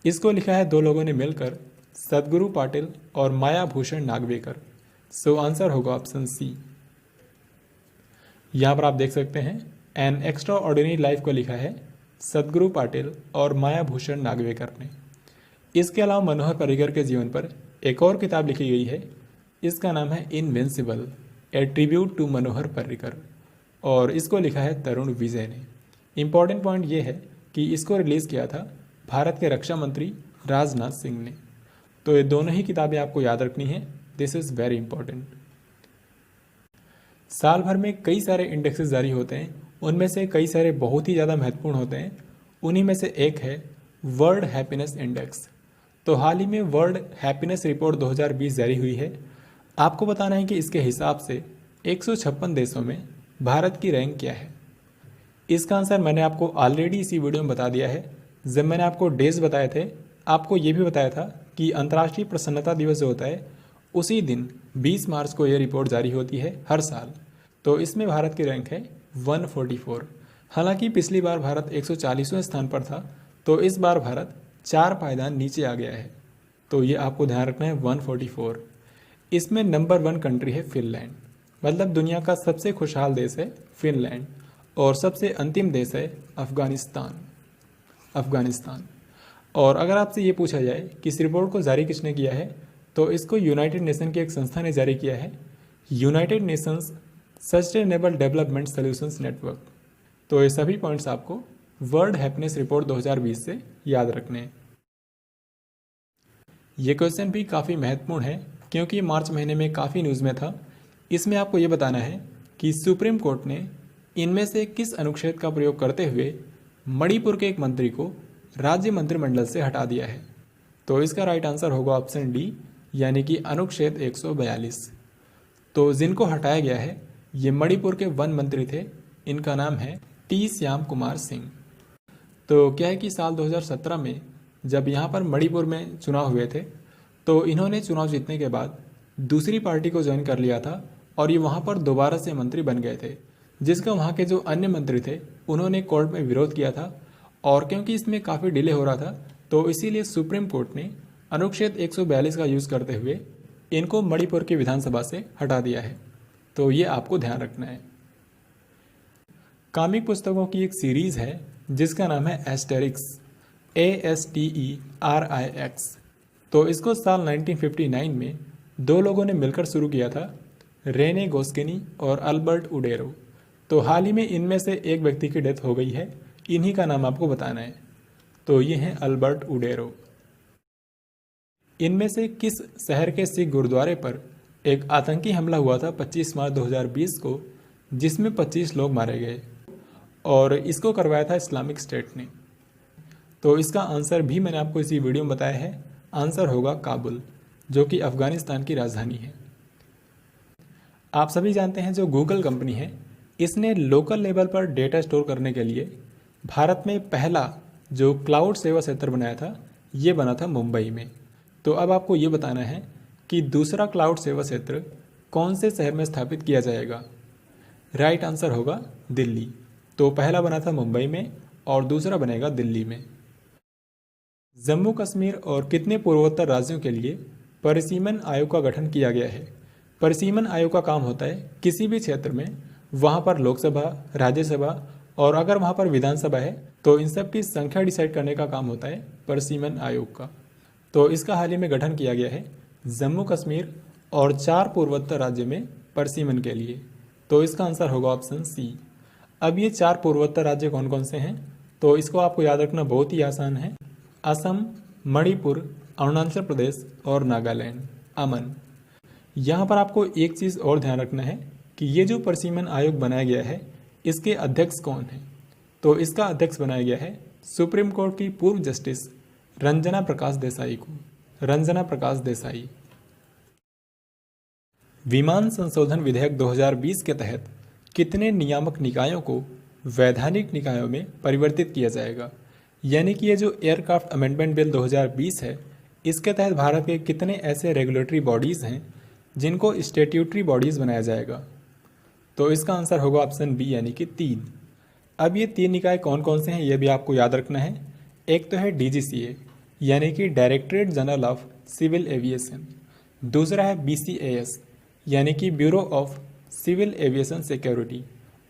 इसको लिखा है 2 लोगों ने मिलकर, सदगुरु पाटिल और माया भूषण नागवेकर। सो आंसर होगा ऑप्शन सी। यहाँ पर आप देख सकते हैं एन एक्स्ट्रा ऑर्डिनरी लाइफ को लिखा है सदगुरु पाटिल और माया भूषण नागवेकर ने। इसके अलावा मनोहर पर्रिकर के जीवन पर एक और किताब लिखी गई है, इसका नाम है invincible A tribute to Manohar Parrikar और इसको लिखा है तरुण विजय ने। इम्पॉर्टेंट पॉइंट ये है कि इसको रिलीज़ किया था भारत के रक्षा मंत्री राजनाथ सिंह ने। तो ये दोनों ही किताबें आपको याद रखनी है, दिस इज़ वेरी इंपॉर्टेंट। साल भर में कई सारे इंडेक्सेस जारी होते हैं, उनमें से कई सारे बहुत ही ज़्यादा महत्वपूर्ण होते हैं। उन्हीं में से एक है वर्ल्ड हैप्पीनेस इंडेक्स। तो हाल ही में वर्ल्ड हैप्पीनेस रिपोर्ट 2020 जारी हुई है। आपको बताना है कि इसके हिसाब से 156 देशों में भारत की रैंक क्या है। इसका आंसर मैंने आपको ऑलरेडी इसी वीडियो में बता दिया है। जब मैंने आपको डेज बताए थे, आपको ये भी बताया था कि अंतर्राष्ट्रीय प्रसन्नता दिवस जो होता है उसी दिन 20 मार्च को यह रिपोर्ट जारी होती है हर साल। तो इसमें भारत की रैंक है 144। हालांकि पिछली बार भारत 140वें स्थान पर था, तो इस बार भारत 4 पायदान नीचे आ गया है। तो ये आपको ध्यान रखना है 144। इसमें नंबर 1 कंट्री है फिनलैंड, मतलब दुनिया का सबसे खुशहाल देश है फिनलैंड। और सबसे अंतिम देश है अफगानिस्तान। और अगर आपसे ये पूछा जाए कि इस रिपोर्ट को जारी किसने किया है, तो इसको यूनाइटेड नेशन की एक संस्था ने जारी किया है, United Nations sustainable development solutions network. तो ये सभी पॉइंट्स आपको वर्ल्ड हैप्पीनेस रिपोर्ट 2020 से याद रखने हैं। ये क्वेश्चन भी काफ़ी महत्वपूर्ण है क्योंकि मार्च महीने में काफ़ी न्यूज़ में था। इसमें आपको ये बताना है कि सुप्रीम कोर्ट ने इनमें से किस अनुच्छेद का प्रयोग करते हुए मणिपुर के एक मंत्री को राज्य मंत्रिमंडल से हटा दिया है। तो इसका राइट आंसर होगा ऑप्शन डी, यानी कि अनुच्छेद 142। तो जिनको हटाया गया है ये मणिपुर के वन मंत्री थे, इनका नाम है टी श्याम कुमार सिंह। तो क्या है कि साल 2017 में जब यहाँ पर मणिपुर में चुनाव हुए थे, तो इन्होंने चुनाव जीतने के बाद दूसरी पार्टी को ज्वाइन कर लिया था और ये वहाँ पर दोबारा से मंत्री बन गए थे, जिसका वहाँ के जो अन्य मंत्री थे उन्होंने कोर्ट में विरोध किया था। और क्योंकि इसमें काफ़ी डिले हो रहा था, तो इसीलिए सुप्रीम कोर्ट ने अनुच्छेद 142 का यूज़ करते हुए इनको मणिपुर की विधानसभा से हटा दिया है। तो ये आपको ध्यान रखना है। कॉमिक पुस्तकों की एक सीरीज़ है जिसका नाम है एस्टेरिक्स, ASTERIX। तो इसको साल 1959 में 2 लोगों ने मिलकर शुरू किया था, रेने गोस्किनी और अल्बर्ट उडेरो। तो हाल ही में इनमें से एक व्यक्ति की डेथ हो गई है, इन्हीं का नाम आपको बताना है। तो ये हैं अल्बर्ट उडेरो। इनमें से किस शहर के सिख गुरुद्वारे पर एक आतंकी हमला हुआ था 25 मार्च 2020 को, जिसमें 25 लोग मारे गए और इसको करवाया था इस्लामिक स्टेट ने। तो इसका आंसर भी मैंने आपको इसी वीडियो में बताया है। आंसर होगा काबुल, जो कि अफगानिस्तान की राजधानी है। आप सभी जानते हैं जो गूगल कंपनी है, इसने लोकल लेवल पर डेटा स्टोर करने के लिए भारत में पहला जो क्लाउड सेवा क्षेत्र बनाया था, ये बना था मुंबई में। तो अब आपको ये बताना है कि दूसरा क्लाउड सेवा क्षेत्र कौन से शहर में स्थापित किया जाएगा। राइट आंसर होगा दिल्ली। तो पहला बना था मुंबई में और दूसरा बनेगा दिल्ली में। जम्मू कश्मीर और कितने पूर्वोत्तर राज्यों के लिए परिसीमन आयोग का गठन किया गया है। परिसीमन आयोग का काम होता है किसी भी क्षेत्र में वहाँ पर लोकसभा, राज्यसभा और अगर वहाँ पर विधानसभा है तो इन सब की संख्या डिसाइड करने का काम होता है परिसीमन आयोग का। तो इसका हाल ही में गठन किया गया है जम्मू कश्मीर और 4 पूर्वोत्तर राज्य में परिसीमन के लिए। तो इसका आंसर होगा ऑप्शन सी। अब ये 4 पूर्वोत्तर राज्य कौन कौन से हैं, तो इसको आपको याद रखना बहुत ही आसान है। असम, मणिपुर, अरुणाचल प्रदेश और नागालैंड, अमन। यहाँ पर आपको एक चीज़ और ध्यान रखना है कि ये जो परिसीमन आयोग बनाया गया है इसके अध्यक्ष कौन हैं। तो इसका अध्यक्ष बनाया गया है सुप्रीम कोर्ट की पूर्व जस्टिस रंजना प्रकाश देसाई को, रंजना प्रकाश देसाई। विमान संशोधन विधेयक 2020 के तहत कितने नियामक निकायों को वैधानिक निकायों में परिवर्तित किया जाएगा। यानी कि ये जो एयरक्राफ्ट अमेंडमेंट बिल 2020 है, इसके तहत भारत के कितने ऐसे रेगुलेटरी बॉडीज़ हैं जिनको स्टैट्यूटरी बॉडीज़ बनाया जाएगा। तो इसका आंसर होगा ऑप्शन बी, यानी कि 3। अब ये 3 निकाय कौन कौन से हैं ये भी आपको याद रखना है। एक तो है DGCA, यानी कि directorate general of civil aviation. दूसरा है BCAS, यानी कि bureau of civil aviation security.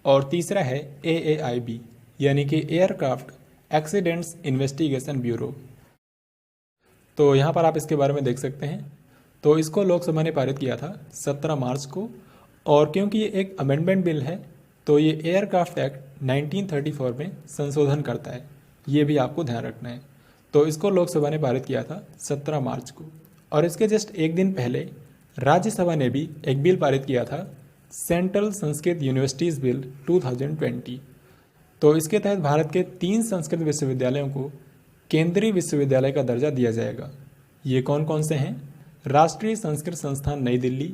और तीसरा है AAIB, यानी कि एयरक्राफ्ट एक्सीडेंट्स इन्वेस्टिगेशन ब्यूरो। तो यहाँ पर आप इसके बारे में देख सकते हैं। तो इसको लोकसभा ने पारित किया था 17 मार्च को, और क्योंकि ये एक अमेंडमेंट बिल है तो ये एयरक्राफ्ट एक्ट 1934 में संशोधन करता है, ये भी आपको ध्यान रखना है। तो इसको लोकसभा ने पारित किया था 17 मार्च को, और इसके जस्ट एक दिन पहले राज्यसभा ने भी एक बिल पारित किया था, सेंट्रल संस्कृत यूनिवर्सिटीज़ बिल 2020। तो इसके तहत भारत के 3 संस्कृत विश्वविद्यालयों को केंद्रीय विश्वविद्यालय का दर्जा दिया जाएगा। ये कौन कौन से हैं? राष्ट्रीय संस्कृत संस्थान नई दिल्ली,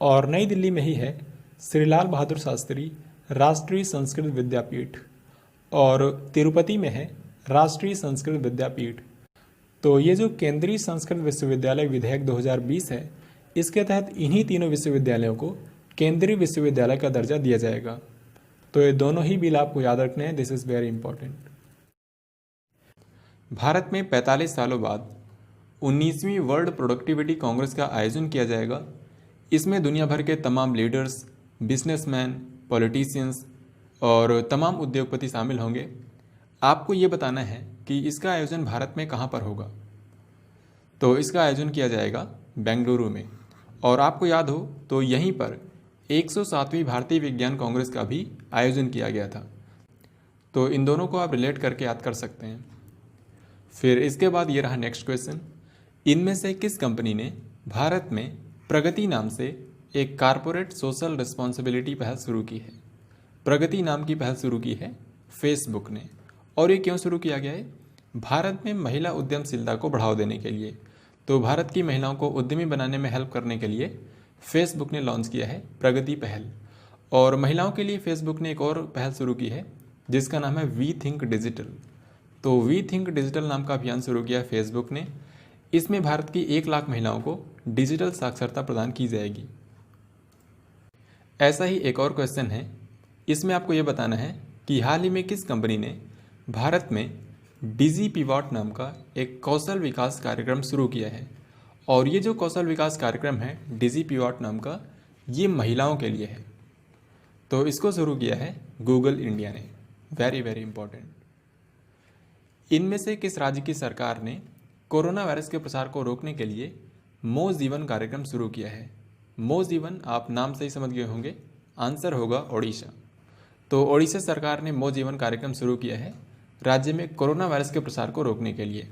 और नई दिल्ली में ही है श्री लाल बहादुर शास्त्री राष्ट्रीय संस्कृत विद्यापीठ, और तिरुपति में है राष्ट्रीय संस्कृत विद्यापीठ। तो ये जो केंद्रीय संस्कृत विश्वविद्यालय विधेयक 2020 है, इसके तहत इन्हीं तीनों विश्वविद्यालयों को केंद्रीय विश्वविद्यालय का दर्जा दिया जाएगा। तो ये दोनों ही बिल आपको याद रखने हैं, this is very important. Bharat में 45 सालों बाद 19वीं वर्ल्ड प्रोडक्टिविटी कांग्रेस का आयोजन किया जाएगा। इसमें दुनिया भर के तमाम लीडर्स, बिजनेसमैन, पॉलिटिशियंस और तमाम उद्योगपति शामिल होंगे। आपको ये बताना है कि इसका आयोजन भारत में कहाँ पर होगा। तो इसका आयोजन किया जाएगा बेंगलुरु में, और आपको याद हो तो यहीं पर 107वीं भारतीय विज्ञान कांग्रेस का भी आयोजन किया गया था। तो इन दोनों को आप रिलेट करके याद कर सकते हैं। फिर इसके बाद ये रहा नेक्स्ट क्वेश्चन, इनमें से किस कंपनी ने भारत में प्रगति नाम से एक कारपोरेट सोशल रिस्पॉन्सिबिलिटी पहल शुरू की है। प्रगति नाम की पहल शुरू की है फेसबुक ने, और ये क्यों शुरू किया गया है? भारत में महिला उद्यमशीलता को बढ़ावा देने के लिए। तो भारत की महिलाओं को उद्यमी बनाने में हेल्प करने के लिए फेसबुक ने लॉन्च किया है प्रगति पहल। और महिलाओं के लिए फेसबुक ने एक और पहल शुरू की है जिसका नाम है वी थिंक डिजिटल। तो वी थिंक डिजिटल नाम का अभियान शुरू किया फेसबुक ने। इसमें भारत की 1 लाख महिलाओं को डिजिटल साक्षरता प्रदान की जाएगी। ऐसा ही एक और क्वेश्चन है, इसमें आपको ये बताना है कि हाल ही में किस कंपनी ने भारत में डिजिपिवॉट नाम का एक कौशल विकास कार्यक्रम शुरू किया है। और ये जो कौशल विकास कार्यक्रम है डिजिपिवॉट नाम का, ये महिलाओं के लिए है। तो इसको शुरू किया है गूगल इंडिया ने। Very very important. इनमें से किस राज्य की सरकार ने कोरोना वायरस के प्रसार को रोकने के लिए मो जीवन कार्यक्रम शुरू किया है? मो जीवन आप नाम से ही समझ गए होंगे, आंसर होगा ओडिशा। तो ओडिशा सरकार ने मो जीवन कार्यक्रम शुरू किया है राज्य में कोरोना वायरस के प्रसार को रोकने के लिए।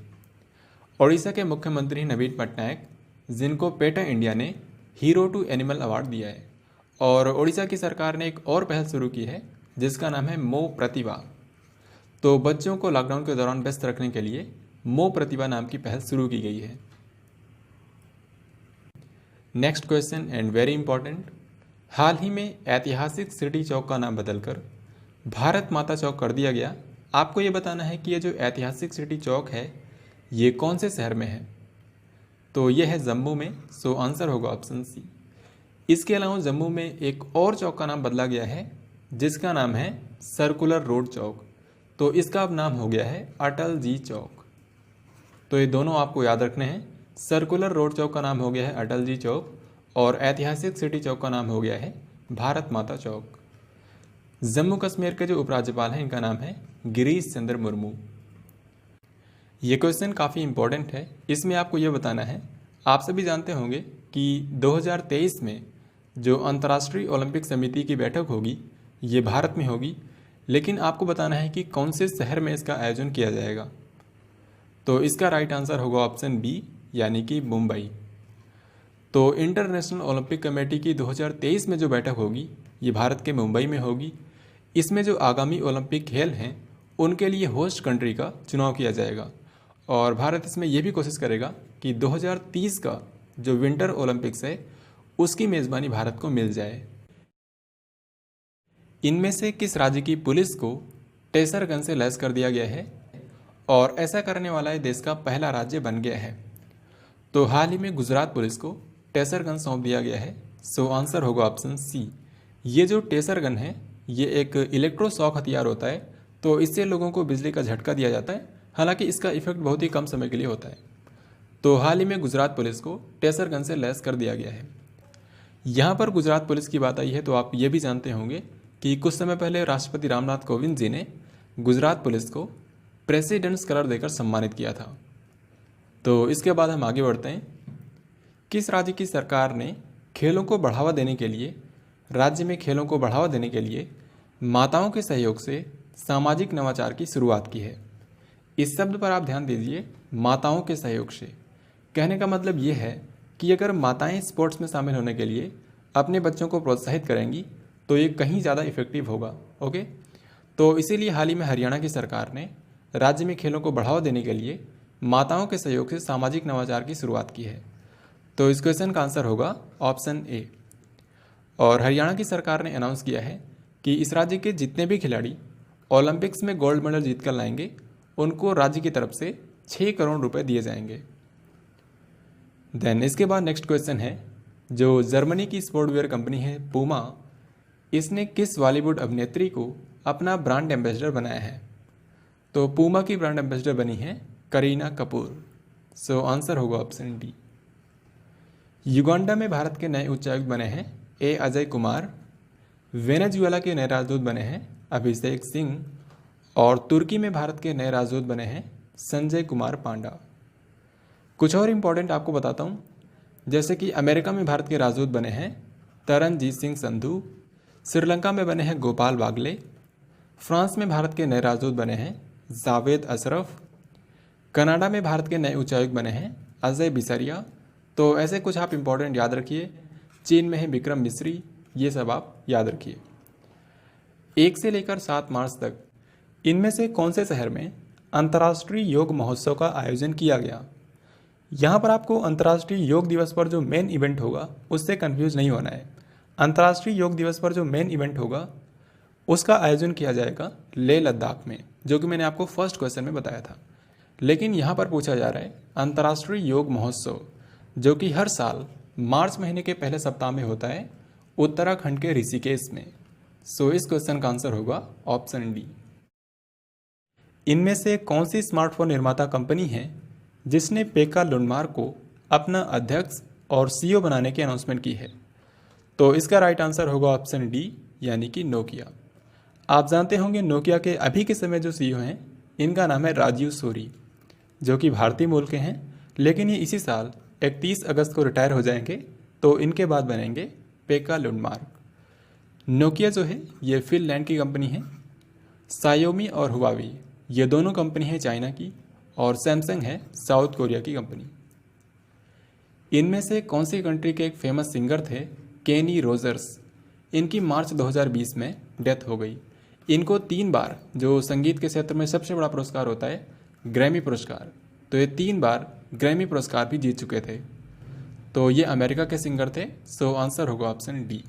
ओडिशा के मुख्यमंत्री नवीन पटनायक, जिनको पेटा इंडिया ने हीरो टू एनिमल अवार्ड दिया है। और ओडिशा की सरकार ने एक और पहल शुरू की है जिसका नाम है मो प्रतिभा। तो बच्चों को लॉकडाउन के दौरान व्यस्त रखने के लिए मो प्रतिभा नाम की पहल शुरू की गई है। Next question and very important, हाल ही में ऐतिहासिक सिटी चौक का नाम बदलकर भारत माता चौक कर दिया गया। आपको ये बताना है कि ये जो ऐतिहासिक सिटी चौक है ये कौन से शहर में है। तो ये है जम्मू में, सो आंसर होगा ऑप्शन सी। इसके अलावा जम्मू में एक और चौक का नाम बदला गया है जिसका नाम है सर्कुलर रोड चौक। तो इसका अब नाम हो गया है अटल जी चौक। तो ये दोनों आपको याद रखने हैं। सर्कुलर रोड चौक का नाम हो गया है अटल जी चौक, और ऐतिहासिक सिटी चौक का नाम हो गया है भारत माता चौक। जम्मू कश्मीर के जो उपराज्यपाल हैं इनका नाम है गिरीश चंद्र मुर्मू। ये क्वेश्चन काफ़ी इंपॉर्टेंट है। इसमें आपको ये बताना है, आप सभी जानते होंगे कि 2023 में जो अंतर्राष्ट्रीय ओलंपिक समिति की बैठक होगी ये भारत में होगी, लेकिन आपको बताना है कि कौन से शहर में इसका आयोजन किया जाएगा। तो इसका राइट आंसर होगा ऑप्शन बी, यानी कि मुंबई। तो इंटरनेशनल ओलंपिक कमेटी की 2023 में जो बैठक होगी ये भारत के मुंबई में होगी। इसमें जो आगामी ओलंपिक खेल हैं उनके लिए होस्ट कंट्री का चुनाव किया जाएगा और भारत इसमें यह भी कोशिश करेगा कि 2030 का जो विंटर ओलंपिक्स है उसकी मेज़बानी भारत को मिल जाए। इनमें से किस राज्य की पुलिस को टेसर गन से लैस कर दिया गया है और ऐसा करने वाला ये देश का पहला राज्य बन गया है? तो हाल ही में गुजरात पुलिस को टेसर गन सौंप दिया गया है। सो आंसर होगा ऑप्शन सी। ये जो टेसर गन है ये एक इलेक्ट्रोशॉक हथियार होता है, तो इससे लोगों को बिजली का झटका दिया जाता है। हालांकि इसका इफेक्ट बहुत ही कम समय के लिए होता है। तो हाल ही में गुजरात पुलिस को टेसर गन से लैस कर दिया गया है। यहाँ पर गुजरात पुलिस की बात आई है तो आप ये भी जानते होंगे कि कुछ समय पहले राष्ट्रपति रामनाथ कोविंद जी ने गुजरात पुलिस को प्रेसिडेंट्स कलर देकर सम्मानित किया था। तो इसके बाद हम आगे बढ़ते हैं। किस राज्य की सरकार ने खेलों को बढ़ावा देने के लिए राज्य में खेलों को बढ़ावा देने के लिए माताओं के सहयोग से सामाजिक नवाचार की शुरुआत की है? इस शब्द पर आप ध्यान दीजिए, माताओं के सहयोग से। कहने का मतलब ये है कि अगर माताएं स्पोर्ट्स में शामिल होने के लिए अपने बच्चों को प्रोत्साहित करेंगी तो ये कहीं ज़्यादा इफेक्टिव होगा। ओके, तो इसीलिए हाल ही में हरियाणा की सरकार ने राज्य में खेलों को बढ़ावा देने के लिए माताओं के सहयोग से सामाजिक नवाचार की शुरुआत की है। तो इस क्वेश्चन का आंसर होगा ऑप्शन ए। और हरियाणा की सरकार ने अनाउंस किया है कि इस राज्य के जितने भी खिलाड़ी ओलंपिक्स में गोल्ड मेडल जीत कर लाएंगे उनको राज्य की तरफ से 6 करोड़ रुपए दिए जाएंगे। देन इसके बाद नेक्स्ट क्वेश्चन है, जो जर्मनी की स्पोर्टवेयर कंपनी है पूमा, इसने किस बॉलीवुड अभिनेत्री को अपना ब्रांड एम्बेसडर बनाया है? तो पूमा की ब्रांड एम्बेसडर बनी है करीना कपूर। सो आंसर होगा ऑप्शन डी। युगांडा में भारत के नए उच्चायुक्त बने हैं ए अजय कुमार। वेनेजुएला के नए राजदूत बने हैं अभिषेक सिंह और तुर्की में भारत के नए राजदूत बने हैं संजय कुमार पांडा। कुछ और इम्पोर्टेंट आपको बताता हूँ, जैसे कि अमेरिका में भारत के राजदूत बने हैं तरनजीत सिंह संधू। श्रीलंका में बने हैं गोपाल बागले। फ्रांस में भारत के नए राजदूत बने हैं जावेद अशरफ। कनाडा में भारत के नए उच्चायुक्त बने हैं अजय बिसरिया। तो ऐसे कुछ आप इम्पोर्टेंट याद रखिए। चीन में है विक्रम मिश्री, ये सब आप याद रखिए। 1 से लेकर 7 मार्च तक इनमें से कौन से शहर में अंतर्राष्ट्रीय योग महोत्सव का आयोजन किया गया? यहाँ पर आपको अंतर्राष्ट्रीय योग दिवस पर जो मेन इवेंट होगा उससे कंफ्यूज नहीं होना है। अंतर्राष्ट्रीय योग दिवस पर जो मेन इवेंट होगा उसका आयोजन किया जाएगा लेह लद्दाख में, जो कि मैंने आपको फर्स्ट क्वेश्चन में बताया था। लेकिन यहाँ पर पूछा जा रहा है अंतर्राष्ट्रीय योग महोत्सव, जो कि हर साल मार्च महीने के पहले सप्ताह में होता है उत्तराखंड के ऋषिकेश में। सो इस क्वेश्चन का आंसर होगा ऑप्शन डी। इनमें से कौन सी स्मार्टफोन निर्माता कंपनी है जिसने पेका लुंडमार्क को अपना अध्यक्ष और सीईओ बनाने की अनाउंसमेंट की है? तो इसका राइट आंसर होगा ऑप्शन डी, यानी कि नोकिया। आप जानते होंगे नोकिया के अभी के समय जो सीईओ हैं इनका नाम है राजीव सूरी, जो कि भारतीय मूल के हैं, लेकिन ये इसी साल 31 अगस्त को रिटायर हो जाएंगे। तो इनके बाद बनेंगे पेका लुंडमार्क। नोकिया जो है ये फिनलैंड की कंपनी है। सायोमी और हुआवी ये दोनों कंपनी है चाइना की, और सैमसंग है साउथ कोरिया की कंपनी। इनमें से कौन सी कंट्री के एक फेमस सिंगर थे केनी रोजर्स? इनकी मार्च 2020 में डेथ हो गई। इनको 3 बार जो संगीत के क्षेत्र में सबसे बड़ा पुरस्कार होता है ग्रैमी पुरस्कार, तो ये 3 बार ग्रैमी पुरस्कार भी जीत चुके थे। तो ये अमेरिका के सिंगर थे। सो आंसर होगा ऑप्शन डी।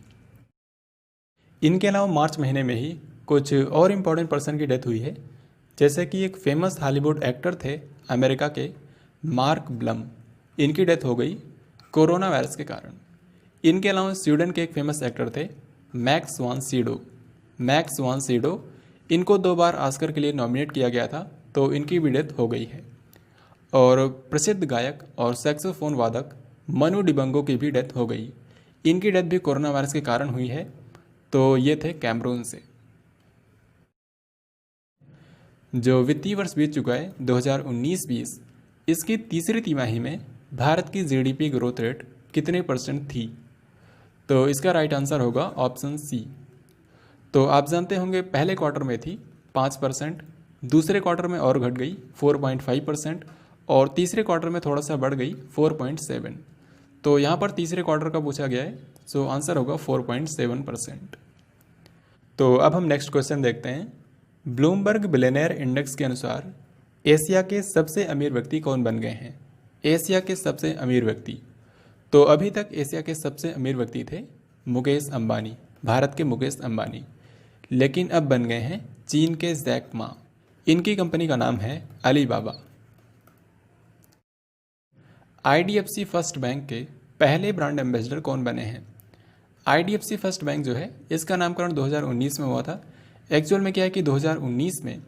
इनके अलावा मार्च महीने में ही कुछ और इम्पोर्टेंट पर्सन की डेथ हुई है, जैसे कि एक फेमस हॉलीवुड एक्टर थे अमेरिका के मार्क ब्लम। इनकी डेथ हो गई कोरोना वायरस के कारण। इनके अलावा स्वीडन के एक फेमस एक्टर थे मैक्स वान सीडो। मैक्स वान सीडो, इनको 2 बार ऑस्कर के लिए नॉमिनेट किया गया था, तो इनकी भी डेथ हो गई है। और प्रसिद्ध गायक और सैक्सोफोन वादक मनु डिबंगो की भी डेथ हो गई। इनकी डेथ भी कोरोना वायरस के कारण हुई है। तो ये थे कैमरून से। जो वित्तीय वर्ष बीत चुका है 2019-20, इसकी तीसरी तिमाही में भारत की जीडीपी ग्रोथ रेट कितने परसेंट थी? तो इसका राइट आंसर होगा ऑप्शन सी। तो आप जानते होंगे पहले क्वार्टर में थी 5%, दूसरे क्वार्टर में और घट गई 4.5% और तीसरे क्वार्टर में थोड़ा सा बढ़ गई 4.7। तो यहाँ पर तीसरे क्वार्टर का पूछा गया है, सो आंसर होगा 4.7%। तो अब हम नेक्स्ट क्वेश्चन देखते हैं। ब्लूमबर्ग बिलियनियर इंडेक्स के अनुसार एशिया के सबसे अमीर व्यक्ति कौन बन गए हैं? एशिया के सबसे अमीर व्यक्ति। तो अभी तक एशिया के सबसे अमीर व्यक्ति थे मुकेश अंबानी, भारत के मुकेश अंबानी, लेकिन अब बन गए हैं चीन के जैक मा। इनकी कंपनी का नाम है अलीबाबा। आईडीएफसी फर्स्ट बैंक के पहले ब्रांड एम्बेसडर कौन बने हैं? आईडीएफसी फर्स्ट बैंक जो है इसका नामकरण 2019 में हुआ था। एक्चुअल में क्या है कि 2019 में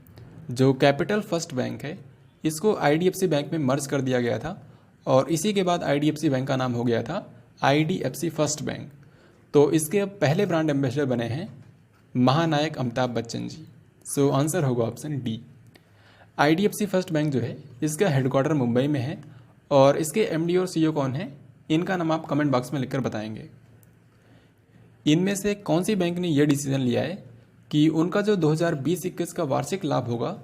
जो कैपिटल फर्स्ट बैंक है इसको आईडीएफसी बैंक में मर्ज कर दिया गया था और इसी के बाद आईडीएफसी बैंक का नाम हो गया था आईडीएफसी फर्स्ट बैंक। तो इसके अब पहले ब्रांड एम्बेसडर बने हैं महानायक अमिताभ बच्चन जी। सो आंसर होगा option D. IDFC first bank जो है इसका हेडक्वार्टर मुंबई में है और इसके एमडी और सीईओ कौन है इनका नाम आप कमेंट बॉक्स में लिखकर बताएंगे। इनमें से कौन सी बैंक ने यह डिसीजन लिया है कि उनका जो 2020-21 का वार्षिक लाभ होगा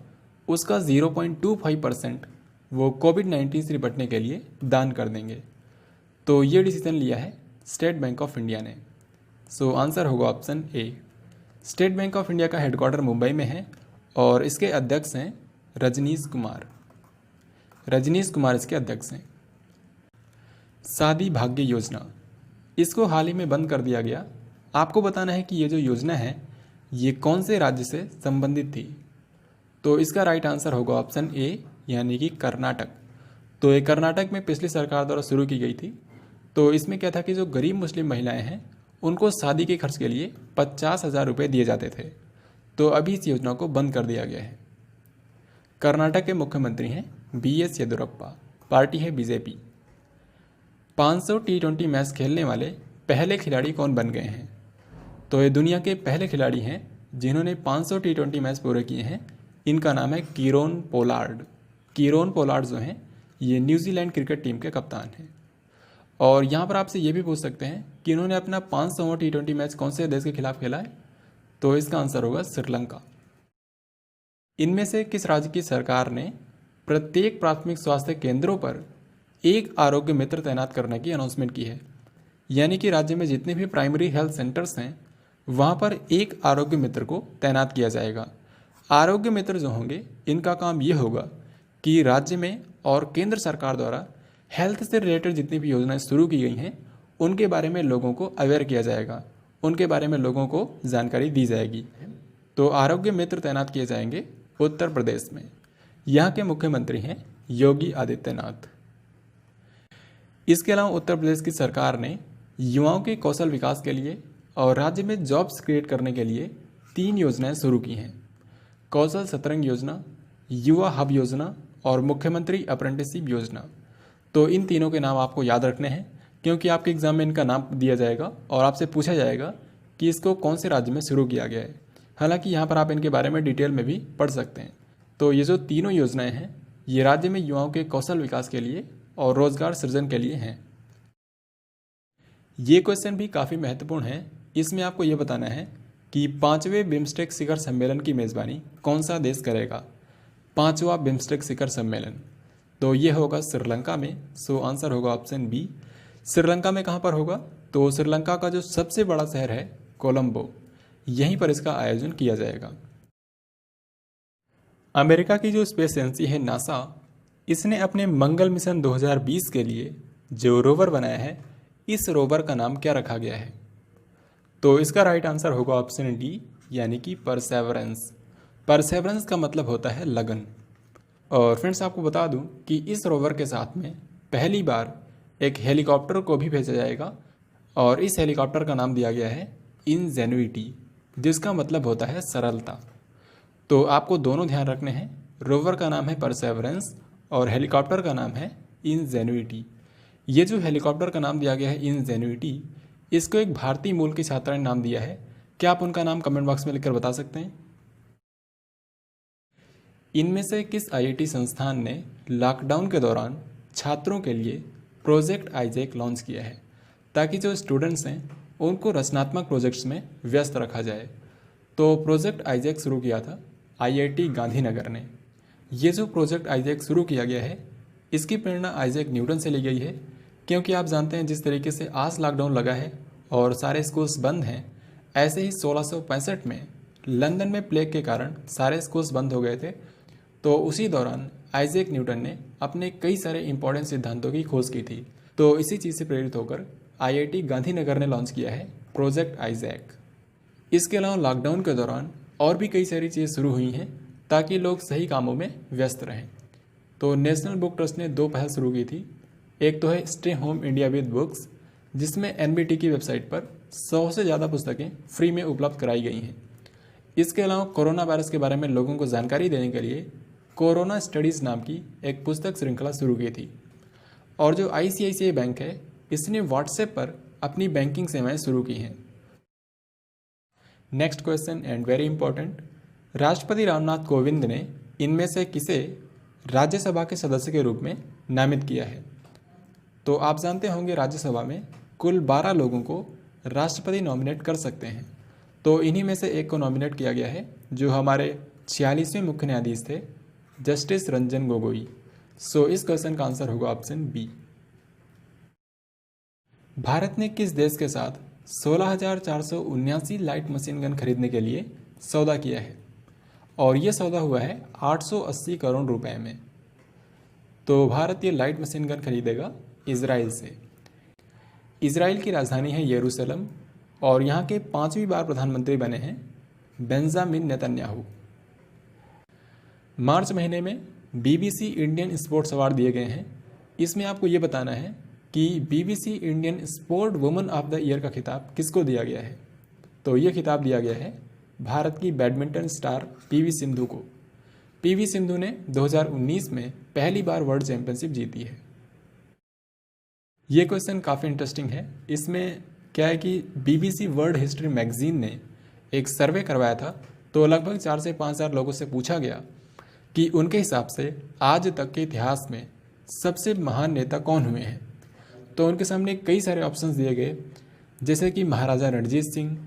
उसका 0.25% वो कोविड-19 से निपटने के लिए दान कर देंगे? तो ये डिसीजन लिया है स्टेट बैंक ऑफ इंडिया ने। सो आंसर होगा option A. State bank of India का हेडक्वार्टर मुंबई में है और इसके अध्यक्ष हैं रजनीश कुमार। रजनीश कुमार इसके अध्यक्ष हैं। शादी भाग्य योजना, इसको हाल ही में बंद कर दिया गया। आपको बताना है कि ये जो योजना है ये कौन से राज्य से संबंधित थी? तो इसका राइट आंसर होगा ऑप्शन ए यानी कि कर्नाटक। तो ये कर्नाटक में पिछली सरकार द्वारा शुरू की गई थी। तो इसमें क्या था कि जो गरीब मुस्लिम महिलाएं हैं उनको शादी के खर्च के लिए 50,000 रुपये दिए जाते थे। तो अभी इस योजना को बंद कर दिया गया है। कर्नाटक के मुख्यमंत्री हैं बीएस येदियुरप्पा, पार्टी है बीजेपी। 500 T20 मैच खेलने वाले पहले खिलाड़ी कौन बन गए हैं? तो ये दुनिया के पहले खिलाड़ी हैं जिन्होंने 500 T20 मैच पूरे किए हैं। इनका नाम है कीरोन पोलार्ड। कीरोन पोलार्ड जो हैं ये न्यूजीलैंड क्रिकेट टीम के कप्तान हैं। और यहाँ पर आपसे ये भी पूछ सकते हैं कि इन्होंने अपना 500वां T20 मैच कौन से देश के खिलाफ खेला है? तो इसका आंसर होगा श्रीलंका। इनमें से किस राज्य की सरकार ने प्रत्येक प्राथमिक स्वास्थ्य केंद्रों पर एक आरोग्य मित्र तैनात करने की अनाउंसमेंट की है? यानी कि राज्य में जितने भी प्राइमरी हेल्थ सेंटर्स हैं वहाँ पर एक आरोग्य मित्र को तैनात किया जाएगा। आरोग्य मित्र जो होंगे इनका काम ये होगा कि राज्य में और केंद्र सरकार द्वारा हेल्थ से रिलेटेड जितनी भी योजनाएं शुरू की गई हैं उनके बारे में लोगों को अवेयर किया जाएगा, उनके बारे में लोगों को जानकारी दी जाएगी। तो आरोग्य मित्र तैनात किए जाएंगे उत्तर प्रदेश में। यहाँ के मुख्यमंत्री हैं योगी आदित्यनाथ। इसके अलावा उत्तर प्रदेश की सरकार ने युवाओं के कौशल विकास के लिए और राज्य में जॉब्स क्रिएट करने के लिए 3 योजनाएं शुरू की हैं। कौशल सतरंग योजना, युवा हब योजना और मुख्यमंत्री अप्रेंटिसशिप योजना। तो इन तीनों के नाम आपको याद रखने हैं क्योंकि आपके एग्जाम में इनका नाम दिया जाएगा और आपसे पूछा जाएगा कि इसको कौन से राज्य में शुरू किया गया है। हालांकि यहाँ पर आप इनके बारे में डिटेल में भी पढ़ सकते हैं। तो ये जो तीनों योजनाएं हैं ये राज्य में युवाओं के कौशल विकास के लिए और रोजगार सृजन के लिए हैं। ये क्वेश्चन भी काफ़ी महत्वपूर्ण है। इसमें आपको ये बताना है कि 5वें बिम्स्टेक शिखर सम्मेलन की मेज़बानी कौन सा देश करेगा? 5वां बिम्स्टेक शिखर सम्मेलन तो ये होगा श्रीलंका में। सो आंसर होगा ऑप्शन बी। श्रीलंका में कहाँ पर होगा? तो श्रीलंका का जो सबसे बड़ा शहर है कोलंबो, यहीं पर इसका आयोजन किया जाएगा। अमेरिका की जो स्पेस एजेंसी है नासा, इसने अपने मंगल मिशन 2020 के लिए जो रोवर बनाया है इस रोवर का नाम क्या रखा गया है? तो इसका राइट आंसर होगा ऑप्शन डी यानी कि परसेवरेंस। परसेवरेंस का मतलब होता है लगन। और फ्रेंड्स आपको बता दूं कि इस रोवर के साथ में पहली बार एक हेलीकॉप्टर को भी भेजा जाएगा और इस हेलीकॉप्टर का नाम दिया गया है इनजेन्युइटी, जिसका मतलब होता है सरलता। तो आपको दोनों ध्यान रखने हैं। रोवर का नाम है परसेवरेंस और हेलीकॉप्टर का नाम है इनजेन्युइटी। ये जो हेलीकॉप्टर का नाम दिया गया है इनजेन्युइटी, इसको एक भारतीय मूल की छात्रा ने नाम दिया है। क्या आप उनका नाम कमेंट बॉक्स में लिखकर बता सकते हैं? इनमें से किस आईआईटी संस्थान ने लॉकडाउन के दौरान छात्रों के लिए प्रोजेक्ट आइजैक लॉन्च किया है? ताकि जो स्टूडेंट्स हैं उनको रचनात्मक प्रोजेक्ट्स में व्यस्त रखा जाए। तो प्रोजेक्ट आइजैक शुरू किया था आईआईटी गांधीनगर ने। ये जो प्रोजेक्ट आइजैक शुरू किया गया है इसकी प्रेरणा आइजैक न्यूटन से ली गई है, क्योंकि आप जानते हैं जिस तरीके से आज लॉकडाउन लगा है और सारे स्कूल्स बंद हैं, ऐसे ही 1665 में लंदन में प्लेग के कारण सारे स्कूल्स बंद हो गए थे। तो उसी दौरान आइजैक न्यूटन ने अपने कई सारे इंपॉर्टेंट सिद्धांतों की खोज की थी। तो इसी चीज़ से प्रेरित होकर आईआईटी गांधीनगर ने लॉन्च किया है प्रोजेक्ट आइजैक। इसके अलावा लॉकडाउन के दौरान और भी कई सारी चीज़ें शुरू हुई हैं ताकि लोग सही कामों में व्यस्त रहें। तो नेशनल बुक ट्रस्ट ने 2 पहल शुरू की थी। एक तो है stay home India with books, जिसमें एनबीटी की वेबसाइट पर 100 से ज़्यादा पुस्तकें फ्री में उपलब्ध कराई गई हैं। इसके अलावा कोरोना वायरस के बारे में लोगों को जानकारी देने के लिए कोरोना स्टडीज़ नाम की एक पुस्तक श्रृंखला शुरू की थी। और जो आईसीआईसीआई बैंक है इसने व्हाट्सएप पर अपनी बैंकिंग सेवाएं शुरू की हैं। Next question and very important, राष्ट्रपति रामनाथ कोविंद ने इनमें से किसे राज्यसभा के सदस्य के रूप में नामित किया है? तो आप जानते होंगे राज्यसभा में कुल 12 लोगों को राष्ट्रपति नॉमिनेट कर सकते हैं। तो इन्हीं में से एक को नॉमिनेट किया गया है जो हमारे 46वें मुख्य न्यायाधीश थे, जस्टिस रंजन गोगोई। सो इस क्वेश्चन का आंसर होगा ऑप्शन बी। भारत ने किस देश के साथ 16,479 लाइट मशीन गन खरीदने के लिए सौदा किया है? और ये सौदा हुआ है 880 करोड़ रुपए में। तो भारत ये लाइट मशीन गन खरीदेगा इजराइल से। इजराइल की राजधानी है यरूशलेम और यहाँ के 5वीं बार प्रधानमंत्री बने हैं बेंजामिन नेतन्याहू। मार्च महीने में बीबीसी इंडियन स्पोर्ट्स अवार्ड दिए गए हैं। इसमें आपको ये बताना है कि BBC Indian sport woman of the year का खिताब किसको दिया गया है? तो ये खिताब दिया गया है भारत की बैडमिंटन स्टार पीवी सिंधु को। पीवी सिंधु ने 2019 में पहली बार वर्ल्ड चैंपियनशिप जीती है। ये क्वेश्चन काफ़ी इंटरेस्टिंग है। इसमें क्या है कि बीबीसी वर्ल्ड हिस्ट्री मैगजीन ने एक सर्वे करवाया था। तो लगभग 4 से 5 हज़ार लोगों से पूछा गया कि उनके हिसाब से आज तक के इतिहास में सबसे महान नेता कौन हुए हैं। तो उनके सामने कई सारे ऑप्शंस दिए गए, जैसे कि Maharaja Ranjit Singh,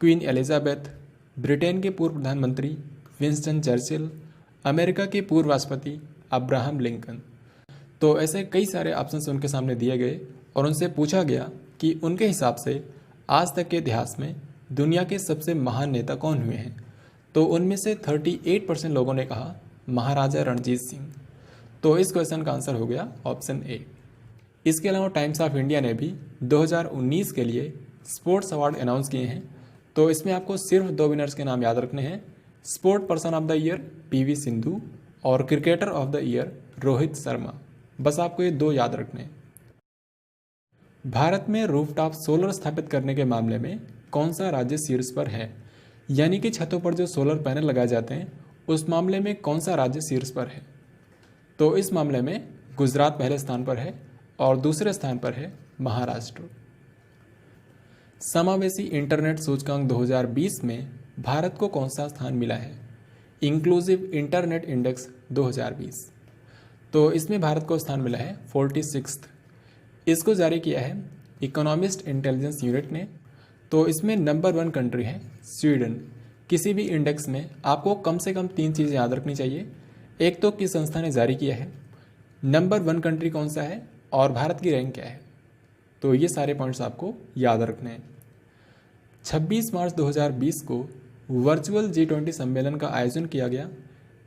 queen Elizabeth, Britain के पूर्व प्रधानमंत्री विंस्टन चर्चिल, अमेरिका के पूर्व राष्ट्रपति अब्राहम लिंकन। तो ऐसे कई सारे ऑप्शंस उनके सामने दिए गए और उनसे पूछा गया कि उनके हिसाब से आज तक के इतिहास में दुनिया के सबसे महान नेता कौन हुए हैं। तो उनमें से 38% लोगों ने कहा महाराजा रणजीत सिंह। तो इस क्वेश्चन का आंसर हो गया ऑप्शन ए। इसके अलावा टाइम्स ऑफ इंडिया ने भी 2019 के लिए स्पोर्ट्स अवार्ड अनाउंस किए हैं। तो इसमें आपको सिर्फ 2 विनर्स के नाम याद रखने हैं, sport person of the year PV Sindhu और cricketer of the year Rohit Sharma. बस आपको ये 2 याद रखने हैं। भारत में रूफटॉप सोलर स्थापित करने के मामले में कौन सा राज्य शीर्ष पर है? यानी कि छतों पर जो सोलर पैनल लगाए जाते हैं उस मामले में कौन सा राज्य शीर्ष पर है? तो इस मामले में गुजरात पहले स्थान पर है और दूसरे स्थान पर है महाराष्ट्र। समावेशी इंटरनेट सूचकांक 2020 में भारत को कौन सा स्थान मिला है? Inclusive internet index 2020। तो इसमें भारत को स्थान मिला है 46। इसको जारी किया है इकोनॉमिस्ट इंटेलिजेंस यूनिट ने। तो इसमें नंबर 1 कंट्री है स्वीडन। किसी भी इंडेक्स में आपको कम से कम 3 चीज़ें याद रखनी चाहिए। एक तो किस संस्था ने जारी किया है, नंबर 1 कंट्री कौन सा है और भारत की रैंक क्या है। तो ये सारे पॉइंट्स आपको याद रखने हैं। 26 मार्च 2020 को वर्चुअल G20 सम्मेलन का आयोजन किया गया।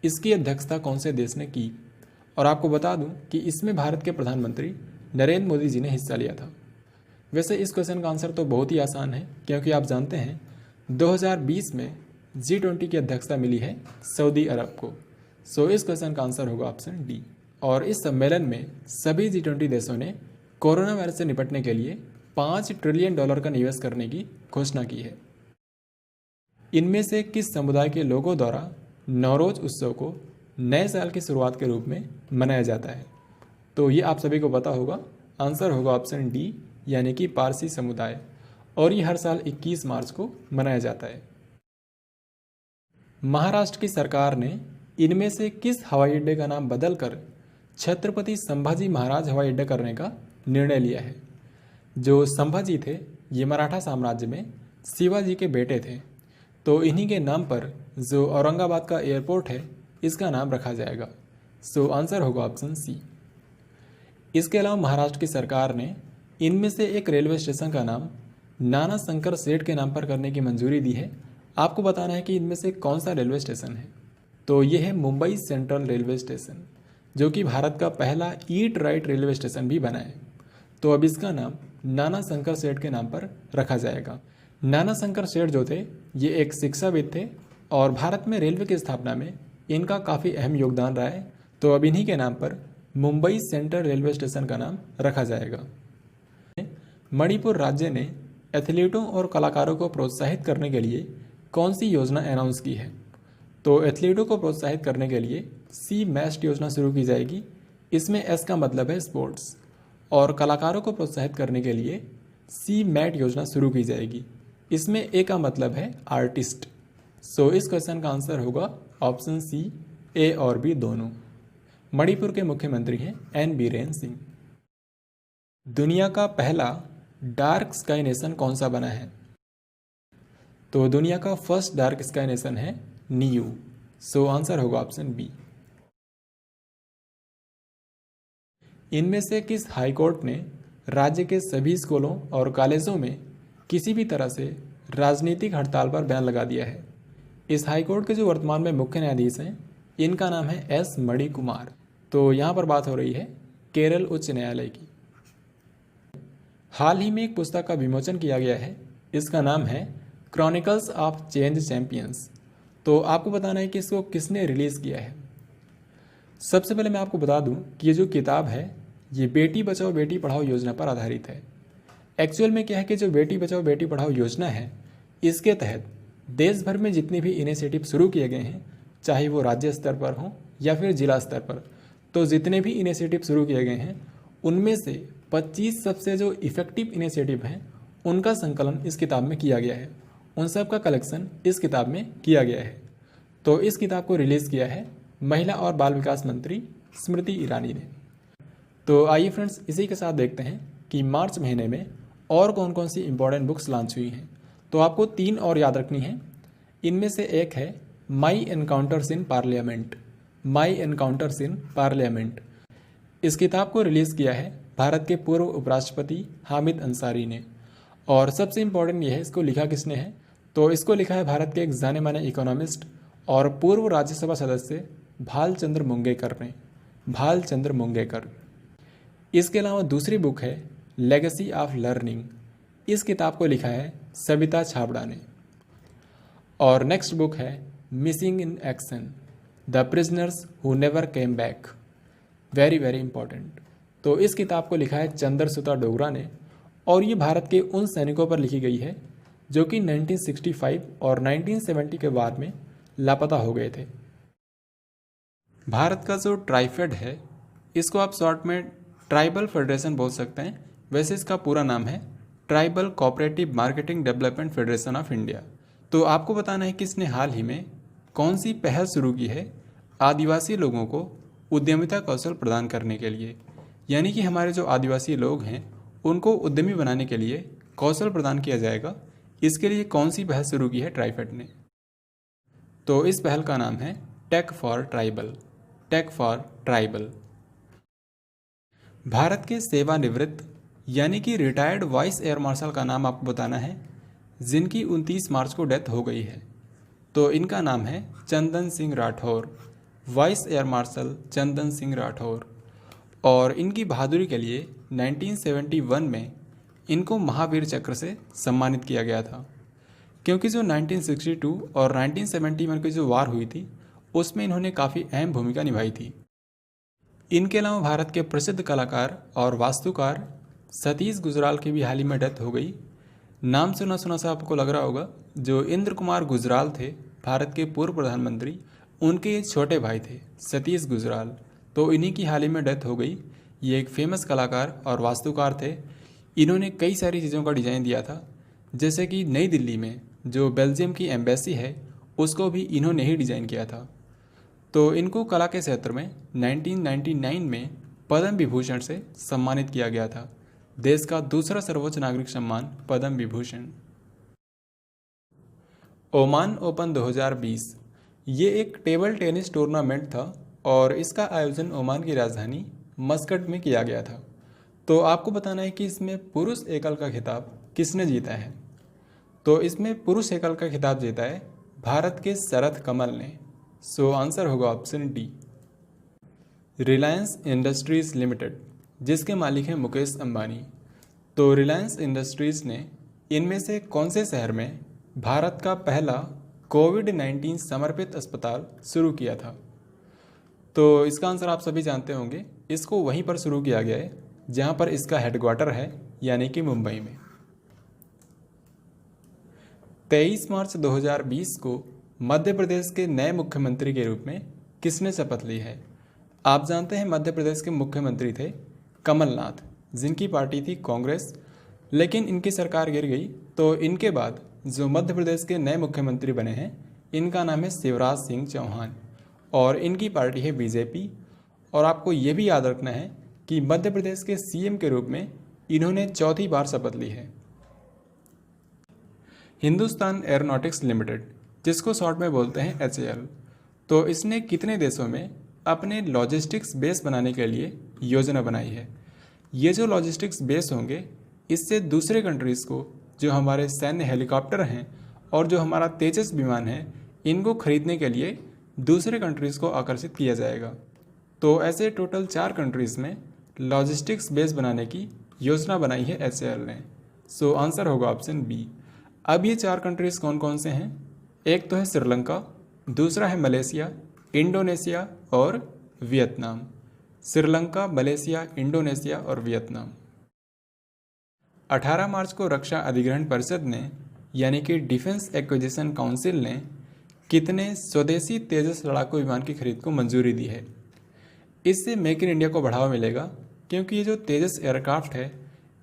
इसकी अध्यक्षता कौन से देश ने की? और आपको बता दूं कि इसमें भारत के प्रधानमंत्री नरेंद्र मोदी जी ने हिस्सा लिया था। वैसे इस क्वेश्चन का आंसर तो बहुत ही आसान है, क्योंकि आप जानते हैं 2020 में G20 की अध्यक्षता मिली है सऊदी अरब को। सो इस क्वेश्चन का आंसर होगा ऑप्शन डी। और इस सम्मेलन में सभी G20 देशों ने कोरोना वायरस से निपटने के लिए $5 ट्रिलियन का निवेश करने की घोषणा की है। इनमें से किस समुदाय के लोगों द्वारा नवरोज उत्सव को नए साल की शुरुआत के रूप में मनाया जाता है? तो ये आप सभी को पता होगा। आंसर होगा ऑप्शन डी, यानी कि पारसी समुदाय। और ये हर साल 21 मार्च को मनाया जाता है। महाराष्ट्र की सरकार ने इनमें से किस हवाई अड्डे का नाम बदलकर छत्रपति संभाजी महाराज हवाई अड्डा करने का निर्णय लिया है? जो संभाजी थे ये मराठा साम्राज्य में शिवाजी के बेटे थे, तो इन्हीं के नाम पर जो औरंगाबाद का एयरपोर्ट है इसका नाम रखा जाएगा। सो आंसर होगा ऑप्शन सी। इसके अलावा महाराष्ट्र की सरकार ने इनमें से एक रेलवे स्टेशन का नाम नाना शंकर शेठ के नाम पर करने की मंजूरी दी है। आपको बताना है कि इनमें से कौन सा रेलवे स्टेशन है। तो ये है मुंबई सेंट्रल रेलवे स्टेशन, जो कि भारत का पहला ईट राइट रेलवे स्टेशन भी बना है। तो अब इसका नाम नाना शंकर शेठ के नाम पर रखा जाएगा। नाना शंकर शेठ जो थे ये एक शिक्षाविद थे और भारत में रेलवे की स्थापना में इनका काफ़ी अहम योगदान रहा है। तो अब इन्हीं के नाम पर मुंबई सेंट्रल रेलवे स्टेशन का नाम रखा जाएगा। मणिपुर राज्य ने एथलीटों और कलाकारों को प्रोत्साहित करने के लिए कौन सी योजना अनाउंस की है। तो एथलीटों को प्रोत्साहित करने के लिए सी मैस्ट योजना शुरू की जाएगी। इसमें एस का मतलब है स्पोर्ट्स, और कलाकारों को प्रोत्साहित करने के लिए सी मैट योजना शुरू की जाएगी। इसमें ए का मतलब है आर्टिस्ट। सो इस क्वेश्चन का आंसर होगा ऑप्शन सी, ए और बी दोनों। मणिपुर के मुख्यमंत्री हैं एन बीरेन सिंह। दुनिया का पहला डार्क स्काई नेशन कौन सा बना है। तो दुनिया का फर्स्ट डार्क स्काई नेशन है नीयू। सो आंसर होगा ऑप्शन बी। इनमें से किस हाईकोर्ट ने राज्य के सभी स्कूलों और कॉलेजों में किसी भी तरह से राजनीतिक हड़ताल पर बैन लगा दिया है। इस हाईकोर्ट के जो वर्तमान में मुख्य न्यायाधीश हैं इनका नाम है एस मणि कुमार। तो यहाँ पर बात हो रही है केरल उच्च न्यायालय की। हाल ही में एक पुस्तक का विमोचन किया गया है, इसका नाम है क्रॉनिकल्स ऑफ चेंज चैंपियंस। तो आपको बताना है कि इसको किसने रिलीज़ किया है। सबसे पहले मैं आपको बता दूं कि ये जो किताब है ये बेटी बचाओ बेटी पढ़ाओ योजना पर आधारित है। एक्चुअल में क्या है कि जो बेटी बचाओ बेटी पढ़ाओ योजना है इसके तहत देश भर में जितने भी इनिशिएटिव शुरू किए गए हैं, चाहे वो राज्य स्तर पर हों या फिर जिला स्तर पर, तो जितने भी इनिशिएटिव शुरू किए गए हैं उनमें से 25 सबसे जो इफ़ेक्टिव इनिशिएटिव हैं उनका संकलन इस किताब में किया गया है। उन सब का कलेक्शन इस किताब में किया गया है। तो इस किताब को रिलीज़ किया है महिला और बाल विकास मंत्री स्मृति ईरानी ने। तो आइए फ्रेंड्स, इसी के साथ देखते हैं कि मार्च महीने में और कौन कौन सी इंपॉर्टेंट बुक्स लॉन्च हुई हैं। तो आपको 3 और याद रखनी है। इनमें से एक है my encounters in parliament. My encounters in parliament इस किताब को रिलीज़ किया है भारत के पूर्व उपराष्ट्रपति हामिद अंसारी ने। और सबसे इम्पोर्टेंट ये है इसको लिखा किसने है। तो इसको लिखा है भारत के एक जाने माने इकोनॉमिस्ट और पूर्व राज्यसभा सदस्य भालचंद्र मुंगेकर ने। भालचंद्र मुंगेकर। इसके अलावा दूसरी बुक है लेगेसी ऑफ लर्निंग। इस किताब को लिखा है सविता छाबड़ा ने। और नेक्स्ट बुक है missing in action, the prisoners who never came back. Very very important. तो इस किताब को लिखा है चंद्रसुता डोगरा ने और ये भारत के उन सैनिकों पर लिखी गई है जो कि 1965 और 1970 के वार में लापता हो गए थे। भारत का जो ट्राइफेड है इसको आप शॉर्ट में ट्राइबल फेडरेशन बोल सकते हैं। वैसे इसका पूरा नाम है tribal cooperative marketing development federation of India. तो आपको बताना है कि इसने हाल ही में कौन सी पहल शुरू की है आदिवासी लोगों को उद्यमिता कौशल प्रदान करने के लिए। यानी कि हमारे जो आदिवासी लोग हैं उनको उद्यमी बनाने के लिए कौशल प्रदान किया जाएगा। इसके लिए कौन सी पहल शुरू की है ट्राइफेड ने। तो इस पहल का नाम है tech for tribal. Tech for tribal. Bharat के सेवानिवृत्त यानी कि रिटायर्ड वाइस एयर मार्शल का नाम आपको बताना है जिनकी 29 मार्च को डेथ हो गई है। तो इनका नाम है Chandan Singh Rathore. Vice air marshal Chandan Singh Rathore. और इनकी बहादुरी के लिए 1971 में इनको महावीर चक्र से सम्मानित किया गया था, क्योंकि जो 1962 और 1971 की जो वार हुई थी उसमें इन्होंने काफ़ी अहम भूमिका निभाई थी। इनके अलावा भारत के प्रसिद्ध कलाकार और वास्तुकार सतीश गुजराल की भी हाल ही में डेथ हो गई। नाम सुना सुना सा आपको लग रहा होगा। जो इंद्र कुमार गुजराल थे भारत के पूर्व प्रधानमंत्री, उनके छोटे भाई थे सतीश गुजराल। तो इन्हीं की हाल ही में डेथ हो गई। ये एक फेमस कलाकार और वास्तुकार थे। इन्होंने कई सारी चीज़ों का डिज़ाइन दिया था, जैसे कि नई दिल्ली में जो बेल्जियम की एम्बेसी है उसको भी इन्होंने ही डिज़ाइन किया था। तो इनको कला के क्षेत्र में 1999 में पद्म विभूषण से सम्मानित किया गया था, देश का दूसरा सर्वोच्च नागरिक सम्मान पद्म विभूषण। ओमान ओपन 2020 ये एक टेबल टेनिस टूर्नामेंट था और इसका आयोजन ओमान की राजधानी मस्कट में किया गया था। तो आपको बताना है कि इसमें पुरुष एकल का खिताब किसने जीता है। तो इसमें पुरुष एकल का खिताब जीता है भारत के शरथ कमल ने। सो आंसर होगा option D. Reliance industries limited जिसके मालिक हैं मुकेश अंबानी। तो रिलायंस इंडस्ट्रीज ने इनमें से कौन से शहर में भारत का पहला कोविड-19 समर्पित अस्पताल शुरू किया था। तो इसका आंसर आप सभी जानते होंगे, इसको वहीं पर शुरू किया गया है जहां पर इसका हेडक्वार्टर है, यानी कि मुंबई में। 23 मार्च 2020 को मध्य प्रदेश के नए मुख्यमंत्री के रूप में किसने शपथ ली है। आप जानते हैं मध्य प्रदेश के मुख्यमंत्री थे कमलनाथ, जिनकी पार्टी थी कांग्रेस, लेकिन इनकी सरकार गिर गई। तो इनके बाद जो मध्य प्रदेश के नए मुख्यमंत्री बने हैं इनका नाम है शिवराज सिंह चौहान और इनकी पार्टी है बीजेपी। और आपको ये भी याद रखना है कि मध्य प्रदेश के सीएम के रूप में इन्होंने चौथी बार शपथ ली है। हिंदुस्तान एरोनॉटिक्स लिमिटेड जिसको शॉर्ट में बोलते हैं HAL, तो इसने कितने देशों में अपने लॉजिस्टिक्स बेस बनाने के लिए योजना बनाई है। ये जो लॉजिस्टिक्स बेस होंगे इससे दूसरे कंट्रीज़ को जो हमारे सैन्य हेलीकॉप्टर हैं और जो हमारा तेजस विमान है इनको खरीदने के लिए दूसरे कंट्रीज़ को आकर्षित किया जाएगा। तो ऐसे टोटल 4 कंट्रीज़ में लॉजिस्टिक्स बेस बनाने की योजना बनाई है HAL ने। सो आंसर होगा ऑप्शन बी। अब ये 4 कंट्रीज़ कौन कौन से हैं। एक तो है श्रीलंका, दूसरा है मलेशिया, इंडोनेशिया और वियतनाम। श्रीलंका, मलेशिया, इंडोनेशिया और वियतनाम। 18 मार्च को रक्षा अधिग्रहण परिषद ने यानी कि डिफेंस एक्विजिशन काउंसिल ने कितने स्वदेशी तेजस लड़ाकू विमान की खरीद को मंजूरी दी है। इससे मेक इन इंडिया को बढ़ावा मिलेगा क्योंकि ये जो तेजस एयरक्राफ्ट है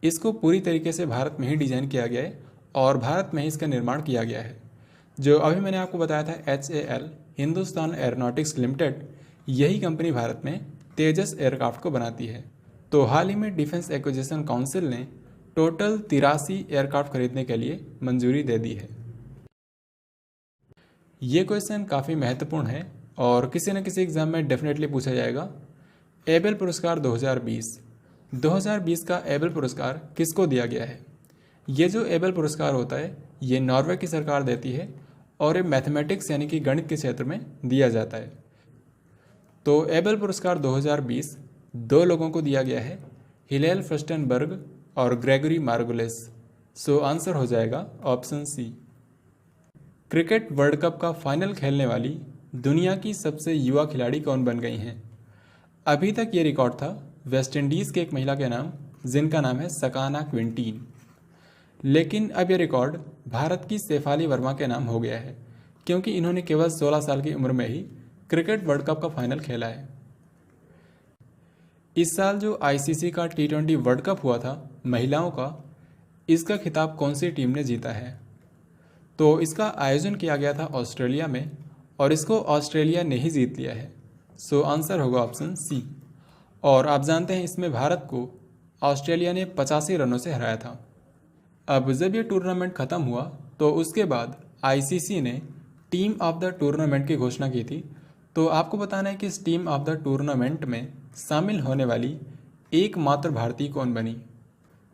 इसको पूरी तरीके से भारत में ही डिज़ाइन किया गया है और भारत में ही इसका निर्माण किया गया है। जो अभी मैंने आपको बताया था HAL हिंदुस्तान एरोनॉटिक्स लिमिटेड, यही कंपनी भारत में तेजस एयरक्राफ्ट को बनाती है। तो हाल ही में डिफेंस एक्विजिशन काउंसिल ने टोटल 83 एयरक्राफ्ट खरीदने के लिए मंजूरी दे दी है। ये क्वेश्चन काफ़ी महत्वपूर्ण है और किसी न किसी एग्जाम में डेफिनेटली पूछा जाएगा। एबेल पुरस्कार 2020 का एबेल पुरस्कार किसको दिया गया है। ये जो एबेल पुरस्कार होता है ये नॉर्वे की सरकार देती है और ये मैथमेटिक्स यानी कि गणित के क्षेत्र में दिया जाता है। तो एबेल पुरस्कार 2020 2 लोगों को दिया गया है, हिलेल फ्रस्टेनबर्ग और ग्रेगरी मार्गुलेस। सो आंसर हो जाएगा option C. Cricket world cup का फाइनल खेलने वाली दुनिया की सबसे युवा खिलाड़ी कौन बन गई हैं। अभी तक ये रिकॉर्ड था वेस्ट इंडीज़ के एक महिला के नाम, जिनका नाम है सकाना क्विंटीन, लेकिन अब ये रिकॉर्ड भारत की शेफाली वर्मा के नाम हो गया है क्योंकि इन्होंने केवल 16 साल की उम्र में ही क्रिकेट वर्ल्ड कप का फाइनल खेला है। इस साल जो ICC का T20 वर्ल्ड कप हुआ था महिलाओं का, इसका खिताब कौन सी टीम ने जीता है। तो इसका आयोजन किया गया था ऑस्ट्रेलिया में और इसको ऑस्ट्रेलिया ने ही जीत लिया है। सो आंसर होगा ऑप्शन सी। और आप जानते हैं इसमें भारत को ऑस्ट्रेलिया ने 85 रनों से हराया था। अब जब ये टूर्नामेंट ख़त्म हुआ तो उसके बाद ICC ने टीम ऑफ द टूर्नामेंट की घोषणा की थी। तो आपको बताना है कि इस टीम ऑफ द टूर्नामेंट में शामिल होने वाली एकमात्र भारतीय कौन बनी।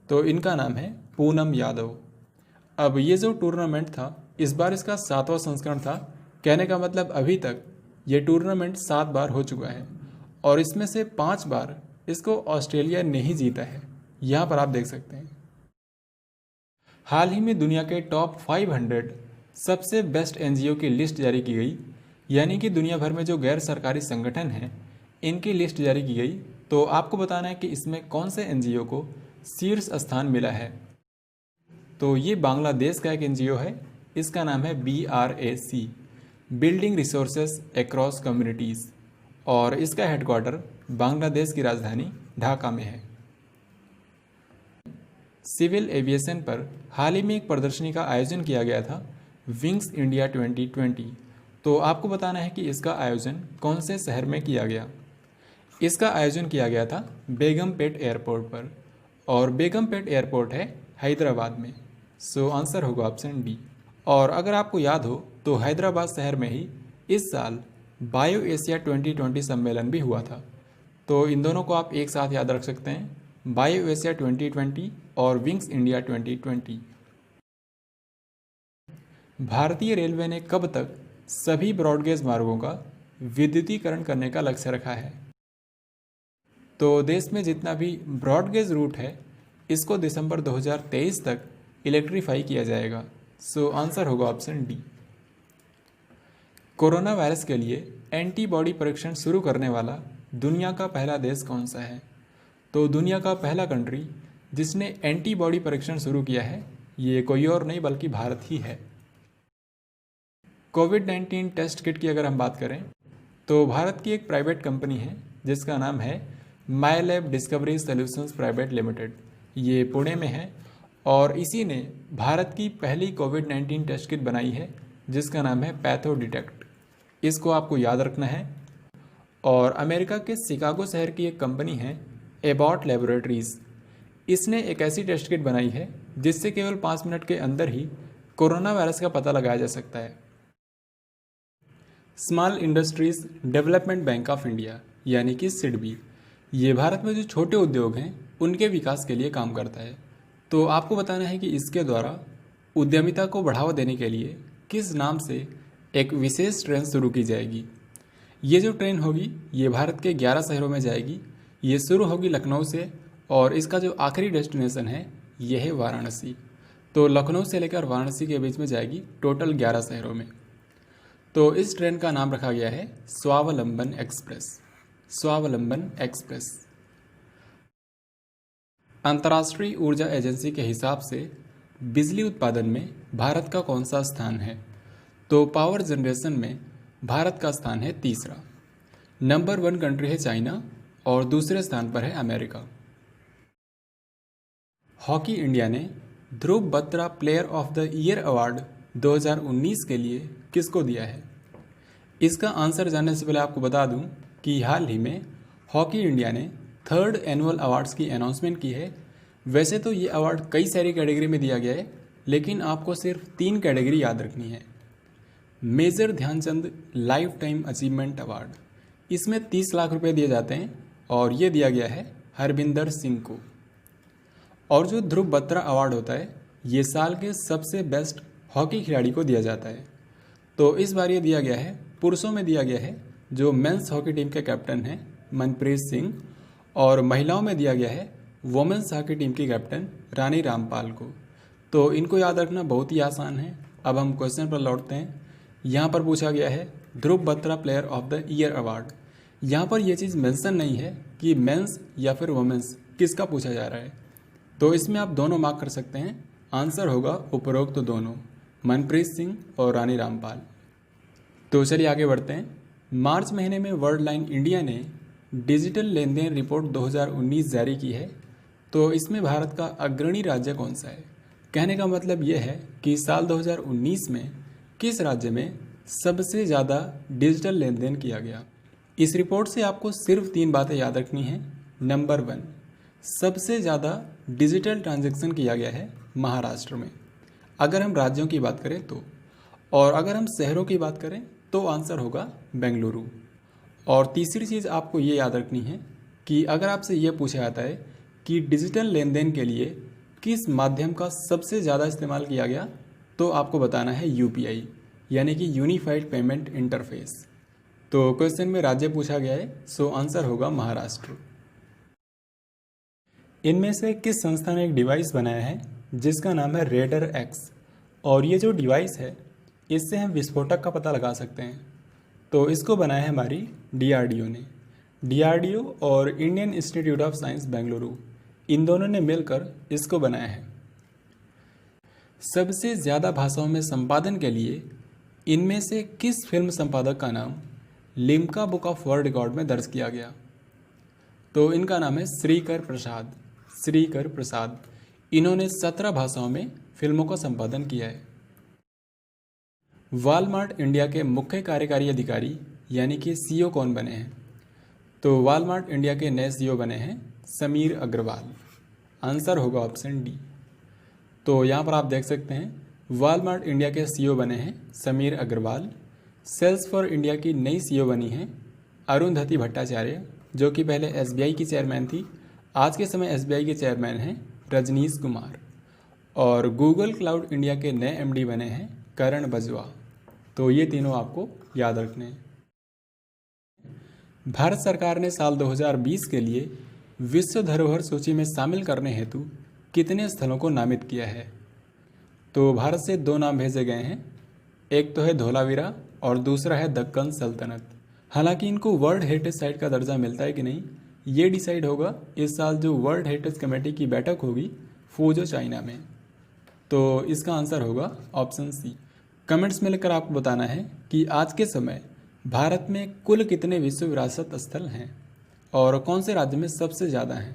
तो इनका नाम है पूनम यादव। अब ये जो टूर्नामेंट था इस बार इसका 7वां संस्करण था। कहने का मतलब अभी तक ये टूर्नामेंट 7 बार हो चुका है और इसमें से 5 बार इसको ऑस्ट्रेलिया ने ही जीता है। यहाँ पर आप देख सकते हैं। हाल ही में दुनिया के टॉप 500 सबसे बेस्ट NGO की लिस्ट जारी की गई, यानी कि दुनिया भर में जो गैर सरकारी संगठन हैं इनकी लिस्ट जारी की गई। तो आपको बताना है कि इसमें कौन से NGO को शीर्ष स्थान मिला है। तो ये बांग्लादेश का एक NGO है, इसका नाम है BRAC, building resources across communities, और इसका हेडक्वार्टर बांग्लादेश की राजधानी ढाका में है। सिविल एविएशन पर हाल ही में एक प्रदर्शनी का आयोजन किया गया था, विंग्स इंडिया 2020। तो आपको बताना है कि इसका आयोजन कौन से शहर में किया गया। इसका आयोजन किया गया था बेगमपेट एयरपोर्ट पर और बेगमपेट एयरपोर्ट है हैदराबाद में। सो आंसर होगा ऑप्शन डी। और अगर आपको याद हो तो हैदराबाद शहर में ही इस साल बायो एशिया 2020 सम्मेलन भी हुआ था। तो इन दोनों को आप एक साथ याद रख सकते हैं, बायो एशिया 2020 और विंग्स इंडिया 2020। भारतीय रेलवे ने कब तक सभी ब्रॉडगेज मार्गों का विद्युतीकरण करने का लक्ष्य रखा है? तो देश में जितना भी ब्रॉडगेज रूट है इसको दिसंबर 2023 तक इलेक्ट्रीफाई किया जाएगा। सो आंसर होगा ऑप्शन डी। कोरोना वायरस के लिए एंटीबॉडी परीक्षण शुरू करने वाला दुनिया का पहला देश कौन सा है? तो दुनिया का पहला कंट्री जिसने एंटीबॉडी परीक्षण शुरू किया है ये कोई और नहीं बल्कि भारत ही है। कोविड-19 टेस्ट किट की अगर हम बात करें तो भारत की एक प्राइवेट कंपनी है जिसका नाम है माई लैब डिस्कवरी सॉल्यूशंस प्राइवेट लिमिटेड। ये पुणे में है और इसी ने भारत की पहली कोविड-19 टेस्ट किट बनाई है जिसका नाम है पैथो डिटेक्ट। इसको आपको याद रखना है। और अमेरिका के शिकागो शहर की एक कंपनी है एबॉट लैबोरेटरीज। इसने एक ऐसी टेस्ट किट बनाई है जिससे केवल 5 मिनट के अंदर ही कोरोना वायरस का पता लगाया जा सकता है। Small industries development bank of India यानी कि सिडबी, ये भारत में जो छोटे उद्योग हैं उनके विकास के लिए काम करता है। तो आपको बताना है कि इसके द्वारा उद्यमिता को बढ़ावा देने के लिए किस नाम से एक विशेष ट्रेन शुरू की जाएगी। ये जो ट्रेन होगी ये भारत के 11 शहरों में जाएगी। ये शुरू होगी लखनऊ से और इसका जो आखिरी डेस्टिनेशन है ये है वाराणसी। तो लखनऊ से लेकर वाराणसी के बीच में जाएगी, टोटल 11 शहरों में। तो इस ट्रेन का नाम रखा गया है स्वावलंबन एक्सप्रेस। स्वावलंबन एक्सप्रेस। अंतर्राष्ट्रीय ऊर्जा एजेंसी के हिसाब से बिजली उत्पादन में भारत का कौन सा स्थान है? तो पावर जनरेशन में भारत का स्थान है तीसरा। नंबर 1 कंट्री है चाइना और दूसरे स्थान पर है अमेरिका। हॉकी इंडिया ने Dhruv Batra player of the year award 2019 के लिए किसको दिया है? इसका आंसर जानने से पहले आपको बता दूं कि हाल ही में हॉकी इंडिया ने 3rd एनुअल अवार्ड्स की अनाउंसमेंट की है। वैसे तो ये अवार्ड कई सारी कैटेगरी में दिया गया है लेकिन आपको सिर्फ 3 कैटेगरी याद रखनी है। Major Dhyanchand lifetime achievement award, इसमें 30 लाख रुपए दिए जाते हैं और ये दिया गया है हरविंदर सिंह को। और जो ध्रुव बत्रा अवार्ड होता है ये साल के सबसे बेस्ट हॉकी खिलाड़ी को दिया जाता है। तो इस बार ये दिया गया है, पुरुषों में दिया गया है जो मेंस हॉकी टीम के कैप्टन हैं मनप्रीत सिंह, और महिलाओं में दिया गया है वुमेन्स हॉकी टीम की कैप्टन रानी रामपाल को। तो इनको याद रखना बहुत ही आसान है। अब हम क्वेश्चन पर लौटते हैं। यहाँ पर पूछा गया है Dhruv Batra player of the year award. यहाँ पर यह चीज़ मेंशन नहीं है कि मेंस या फिर वुमेन्स किसका पूछा जा रहा है। तो इसमें आप दोनों मार्क कर सकते हैं। आंसर होगा उपरोक्त तो दोनों, मनप्रीत सिंह और रानी रामपाल। तो चलिए आगे बढ़ते हैं। मार्च महीने में वर्ल्ड लाइन इंडिया ने डिजिटल लेन देन रिपोर्ट 2019 जारी की है। तो इसमें भारत का अग्रणी राज्य कौन सा है? कहने का मतलब ये है कि साल 2019 में किस राज्य में सबसे ज़्यादा डिजिटल लेन देन किया गया। इस रिपोर्ट से आपको सिर्फ 3 बातें याद रखनी हैं। नंबर 1, सबसे ज़्यादा डिजिटल ट्रांजैक्शन किया गया है महाराष्ट्र में, अगर हम राज्यों की बात करें तो। और अगर हम शहरों की बात करें तो आंसर होगा बेंगलुरु। और तीसरी चीज़ आपको ये याद रखनी है कि अगर आपसे ये पूछा जाता है कि डिजिटल लेन देन के लिए किस माध्यम का सबसे ज़्यादा इस्तेमाल किया गया, तो आपको बताना है यूपीआई यानी कि यूनिफाइड पेमेंट इंटरफेस। तो क्वेश्चन में राज्य पूछा गया है, सो आंसर होगा महाराष्ट्र। इनमें से किस संस्था ने एक डिवाइस बनाया है जिसका नाम है रेडर एक्स, और ये जो डिवाइस है इससे हम विस्फोटक का पता लगा सकते हैं। तो इसको बनाया है हमारी डीआरडीओ ने। डीआरडीओ और Indian institute of science Bengaluru, इन दोनों ने मिलकर इसको बनाया है। सबसे ज़्यादा भाषाओं में संपादन के लिए इनमें से किस फिल्म संपादक का नाम Limca book of world record में दर्ज किया गया? तो इनका नाम है श्रीकर प्रसाद। श्रीकर प्रसाद, इन्होंने 17 भाषाओं में फिल्मों का संपादन किया है। वॉलमार्ट इंडिया के मुख्य कार्यकारी अधिकारी यानी कि सीईओ कौन बने हैं? तो वॉलमार्ट इंडिया के नए सीईओ बने हैं समीर अग्रवाल। आंसर होगा ऑप्शन डी। तो यहाँ पर आप देख सकते हैं वॉलमार्ट इंडिया के सीईओ बने हैं Sameer Agarwal. Salesforce India की नई सीईओ बनी हैं अरुंधति भट्टाचार्य, जो कि पहले एसबीआई की चेयरमैन थी, आज के समय एसबीआई के चेयरमैन हैं रजनीश कुमार। और गूगल क्लाउड इंडिया के नए एमडी बने हैं करण बजवा। तो ये तीनों आपको याद रखने हैं। भारत सरकार ने साल 2020 के लिए विश्व धरोहर सूची में शामिल करने हेतु कितने स्थलों को नामित किया है? तो भारत से 2 नाम भेजे गए हैं, एक तो है धोलावीरा और दूसरा है दक्कन सल्तनत। हालांकि इनको वर्ल्ड हेरिटेज साइट का दर्जा मिलता है कि नहीं, ये डिसाइड होगा इस साल जो वर्ल्ड हेरिटेज कमेटी की बैठक होगी फुझो चाइना में। तो इसका आंसर होगा ऑप्शन सी। कमेंट्स में लिखकर आपको बताना है कि आज के समय भारत में कुल कितने विश्व विरासत स्थल हैं और कौन से राज्य में सबसे ज़्यादा हैं।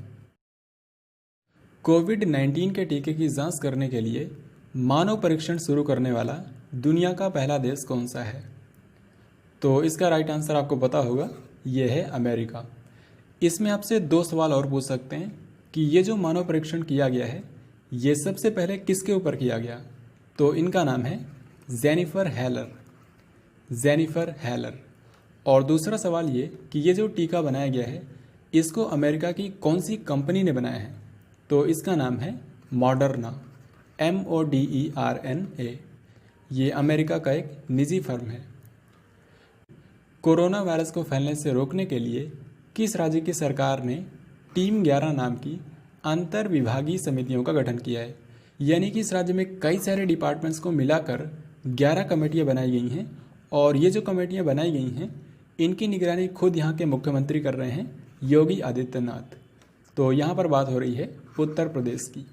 कोविड-19 के टीके की जांच करने के लिए मानव परीक्षण शुरू करने वाला दुनिया का पहला देश कौन सा है? तो इसका राइट आंसर आपको पता होगा, ये है अमेरिका। इसमें आपसे 2 सवाल और पूछ सकते हैं कि ये जो मानव परीक्षण किया गया है ये सबसे पहले किसके ऊपर किया गया? तो इनका नाम है जेनिफर हैलर। और दूसरा सवाल ये कि ये जो टीका बनाया गया है इसको अमेरिका की कौन सी कंपनी ने बनाया है? तो इसका नाम है मॉडर्ना, MODERNA। ये अमेरिका का एक निजी फर्म है। कोरोना वायरस को फैलने से रोकने के लिए किस राज्य की सरकार ने टीम 11 नाम की अंतर विभागीय समितियों का गठन किया है? यानी कि इस राज्य में कई सारे डिपार्टमेंट्स को मिलाकर 11 कमेटियां बनाई गई हैं और ये जो कमेटियां बनाई गई हैं इनकी निगरानी खुद यहाँ के मुख्यमंत्री कर रहे हैं योगी आदित्यनाथ। तो यहाँ पर बात हो रही है उत्तर प्रदेश की।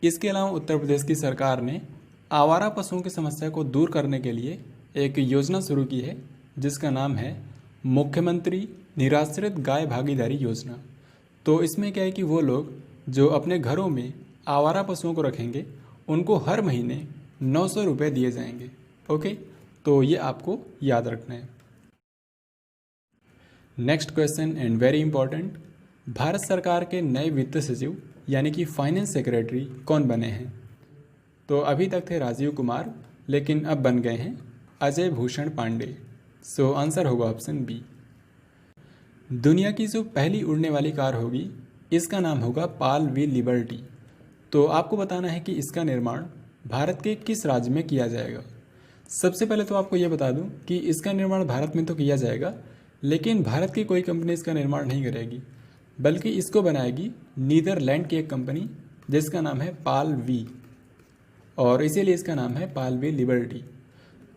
इसके अलावा उत्तर प्रदेश की सरकार ने आवारा पशुओं की समस्या को दूर करने के लिए एक योजना शुरू की है जिसका नाम है मुख्यमंत्री निराश्रित गाय भागीदारी योजना। तो इसमें क्या है कि वो लोग जो अपने घरों में आवारा पशुओं को रखेंगे उनको हर महीने 900 रुपये दिए जाएंगे। ओके, तो ये आपको याद रखना है। Next question and very important, Bharat सरकार के नए वित्त सचिव यानी कि फाइनेंस सेक्रेटरी कौन बने हैं? तो अभी तक थे राजीव कुमार, लेकिन अब बन गए हैं अजय भूषण पांडे। सो आंसर होगा ऑप्शन बी। दुनिया की जो पहली उड़ने वाली कार होगी इसका नाम होगा पाल वी लिबर्टी। तो आपको बताना है कि इसका निर्माण भारत के किस राज्य में किया जाएगा। सबसे पहले तो आपको यह बता दूं कि इसका निर्माण भारत में तो किया जाएगा, लेकिन भारत की कोई कंपनी इसका निर्माण नहीं करेगी, बल्कि इसको बनाएगी नीदरलैंड की एक कंपनी जिसका नाम है पाल वी, और इसीलिए इसका नाम है पाल वी लिबर्टी।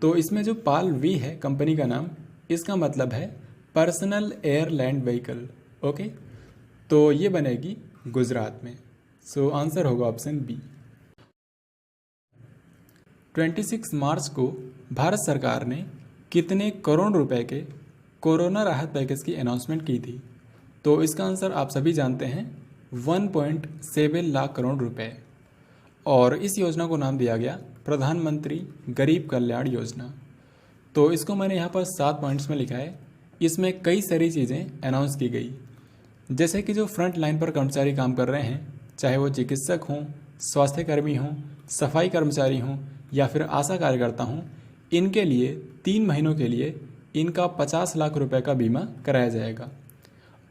तो इसमें जो पाल वी है कंपनी का नाम, इसका मतलब है पर्सनल एयरलैंड व्हीकल। ओके, तो ये बनेगी गुजरात में। सो आंसर होगा ऑप्शन बी। 26 मार्च को भारत सरकार ने कितने करोड़ रुपए के कोरोना राहत पैकेज की अनाउंसमेंट की थी? तो इसका आंसर आप सभी जानते हैं 1.7 लाख करोड़ रुपए। और इस योजना को नाम दिया गया प्रधानमंत्री गरीब कल्याण योजना। तो इसको मैंने यहाँ पर 7 पॉइंट्स में लिखा है। इसमें कई सारी चीज़ें अनाउंस की गई, जैसे कि जो फ्रंट लाइन पर कर्मचारी काम कर रहे हैं, चाहे वो चिकित्सक हों, स्वास्थ्य कर्मी हों, सफाई कर्मचारी हों या फिर आशा कार्यकर्ता हों, इनके लिए 3 महीनों के लिए इनका 50 लाख रुपए का बीमा कराया जाएगा।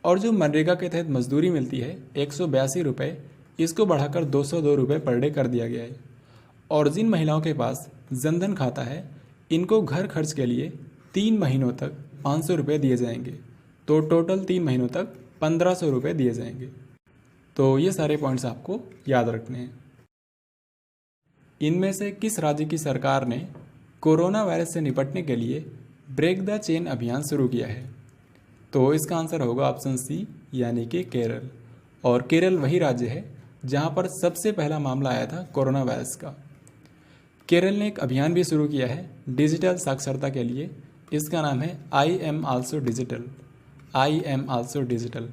और जो मनरेगा के तहत मजदूरी मिलती है 182 रुपये, इसको बढ़ाकर 202 रुपये पर डे कर दिया गया है। और जिन महिलाओं के पास जनधन खाता है, इनको घर खर्च के लिए 3 महीनों तक 500 रुपये दिए जाएंगे। तो टोटल 3 महीनों तक 1500 रुपये दिए जाएंगे। तो ये सारे पॉइंट्स आपको याद रखने हैं। इनमें से किस राज्य की सरकार ने कोरोना वायरस से निपटने के लिए ब्रेक द चेन अभियान शुरू किया है? तो इसका आंसर होगा ऑप्शन सी, यानी कि केरल। और केरल वही राज्य है जहां पर सबसे पहला मामला आया था कोरोना वायरस का। केरल ने एक अभियान भी शुरू किया है डिजिटल साक्षरता के लिए। इसका नाम है आई एम आल्सो डिजिटल,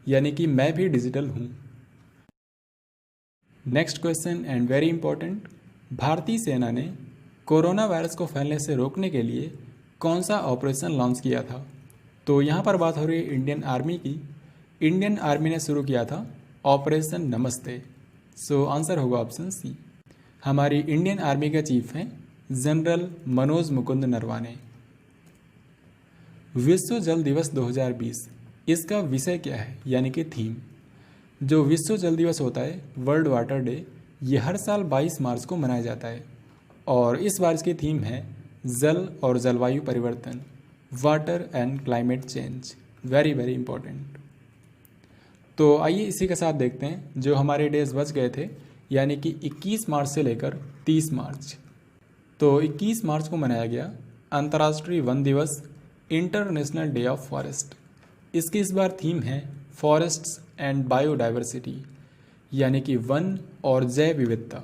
यानी कि मैं भी डिजिटल हूँ। Next question and very important, भारतीय सेना ने कोरोना वायरस को फैलने से रोकने के लिए कौन सा ऑपरेशन लॉन्च किया था? तो यहाँ पर बात हो रही है इंडियन आर्मी की। इंडियन आर्मी ने शुरू किया था ऑपरेशन नमस्ते। सो आंसर होगा ऑप्शन सी। हमारी इंडियन आर्मी के चीफ हैं जनरल मनोज मुकुंद नरवाने। विश्व जल दिवस 2020, इसका विषय क्या है यानी कि थीम। जो विश्व जल दिवस होता है, वर्ल्ड वाटर डे, ये हर साल 22 मार्च को मनाया जाता है और इस बार इसकी थीम है जल और जलवायु परिवर्तन, water and climate change. Very very important. तो आइए इसी के साथ देखते हैं जो हमारे डेज बच गए थे, यानी कि 21 मार्च से लेकर 30 मार्च। तो 21 मार्च को मनाया गया अंतर्राष्ट्रीय वन दिवस, इंटरनेशनल डे ऑफ फॉरेस्ट। इसकी इस बार थीम है फॉरेस्ट्स एंड बायोडाइवर्सिटी, यानी कि वन और जैव विविधता।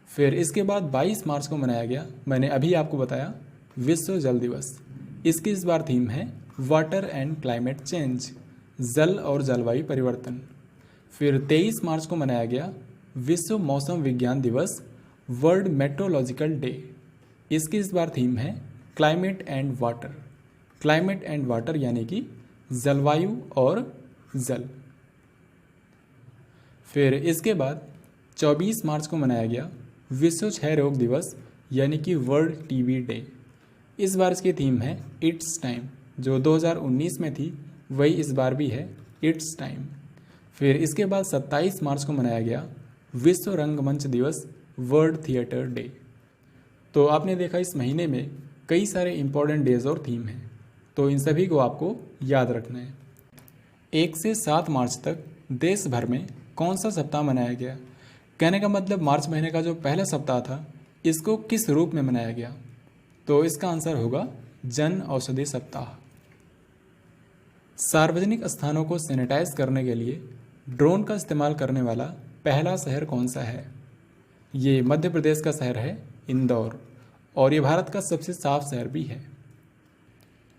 फिर इसके बाद 22 मार्च को मनाया गया, मैंने अभी आपको बताया, विश्व जल दिवस। इसकी इस बार थीम है वाटर एंड क्लाइमेट चेंज, जल और जलवायु परिवर्तन। फिर 23 मार्च को मनाया गया विश्व मौसम विज्ञान दिवस, वर्ल्ड मेट्रोलॉजिकल डे। इसकी इस बार थीम है climate and water. Climate and water यानी कि जलवायु और जल। फिर इसके बाद 24 मार्च को मनाया गया विश्व क्षय रोग दिवस, यानी कि वर्ल्ड टीबी डे। इस बार इसकी थीम है इट्स टाइम। जो 2019 में थी वही इस बार भी है, इट्स टाइम। फिर इसके बाद 27 मार्च को मनाया गया विश्व रंगमंच दिवस, वर्ल्ड थिएटर डे। तो आपने देखा इस महीने में कई सारे इंपॉर्टेंट डेज और थीम हैं, तो इन सभी को आपको याद रखना है। 1 से 7 मार्च तक देश भर में कौन सा सप्ताह मनाया गया। कहने का मतलब मार्च महीने का जो पहला सप्ताह था, इसको किस रूप में मनाया गया। तो इसका आंसर होगा जन औषधि सप्ताह। सार्वजनिक स्थानों को सैनिटाइज करने के लिए ड्रोन का इस्तेमाल करने वाला पहला शहर कौन सा है। ये मध्य प्रदेश का शहर है इंदौर, और ये भारत का सबसे साफ शहर भी है।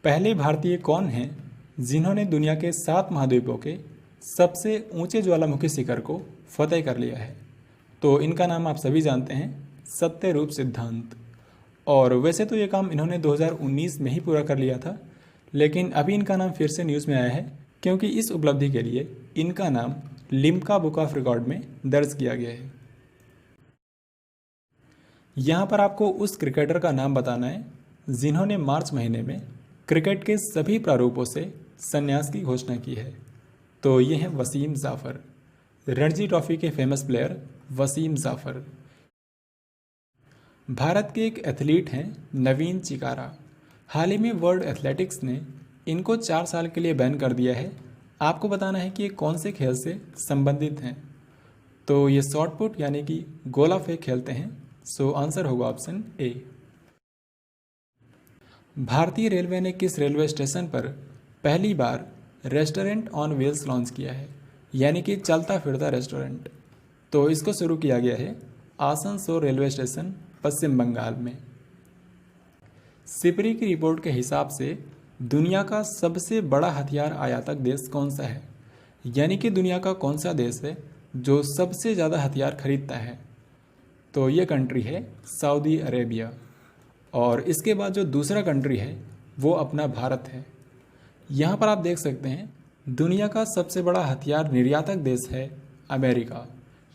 पहले भारतीय कौन हैं जिन्होंने दुनिया के 7 महाद्वीपों के सबसे ऊंचे ज्वालामुखी शिखर को फतेह कर लिया है। तो इनका नाम आप सभी जानते हैं, सत्यरूप सिद्धांत। और वैसे तो ये काम इन्होंने 2019 में ही पूरा कर लिया था, लेकिन अभी इनका नाम फिर से न्यूज़ में आया है क्योंकि इस उपलब्धि के लिए इनका नाम लिम्का बुक ऑफ रिकॉर्ड में दर्ज किया गया है। यहाँ पर आपको उस क्रिकेटर का नाम बताना है जिन्होंने मार्च महीने में क्रिकेट के सभी प्रारूपों से संन्यास की घोषणा की है। तो ये हैं वसीम जाफ़र, रणजी ट्रॉफी के फेमस प्लेयर वसीम जाफ़र। भारत के एक एथलीट हैं नवीन चिकारा। हाल ही में वर्ल्ड एथलेटिक्स ने इनको 4 साल के लिए बैन कर दिया है। आपको बताना है कि ये कौन से खेल से संबंधित हैं। तो ये शॉट पुट यानी कि गोला फेंक खेलते हैं। सो आंसर होगा ऑप्शन ए। भारतीय रेलवे ने किस रेलवे स्टेशन पर पहली बार रेस्टोरेंट ऑन व्हील्स लॉन्च किया है, यानी कि चलता फिरता रेस्टोरेंट। तो इसको शुरू किया गया है आसनसोल रेलवे स्टेशन, पश्चिम बंगाल में। सिपरी की रिपोर्ट के हिसाब से दुनिया का सबसे बड़ा हथियार आयातक देश कौन सा है, यानी कि दुनिया का कौन सा देश है जो सबसे ज़्यादा हथियार खरीदता है। तो ये कंट्री है सऊदी अरेबिया। और इसके बाद जो दूसरा कंट्री है वो अपना भारत है। यहाँ पर आप देख सकते हैं दुनिया का सबसे बड़ा हथियार निर्यातक देश है अमेरिका,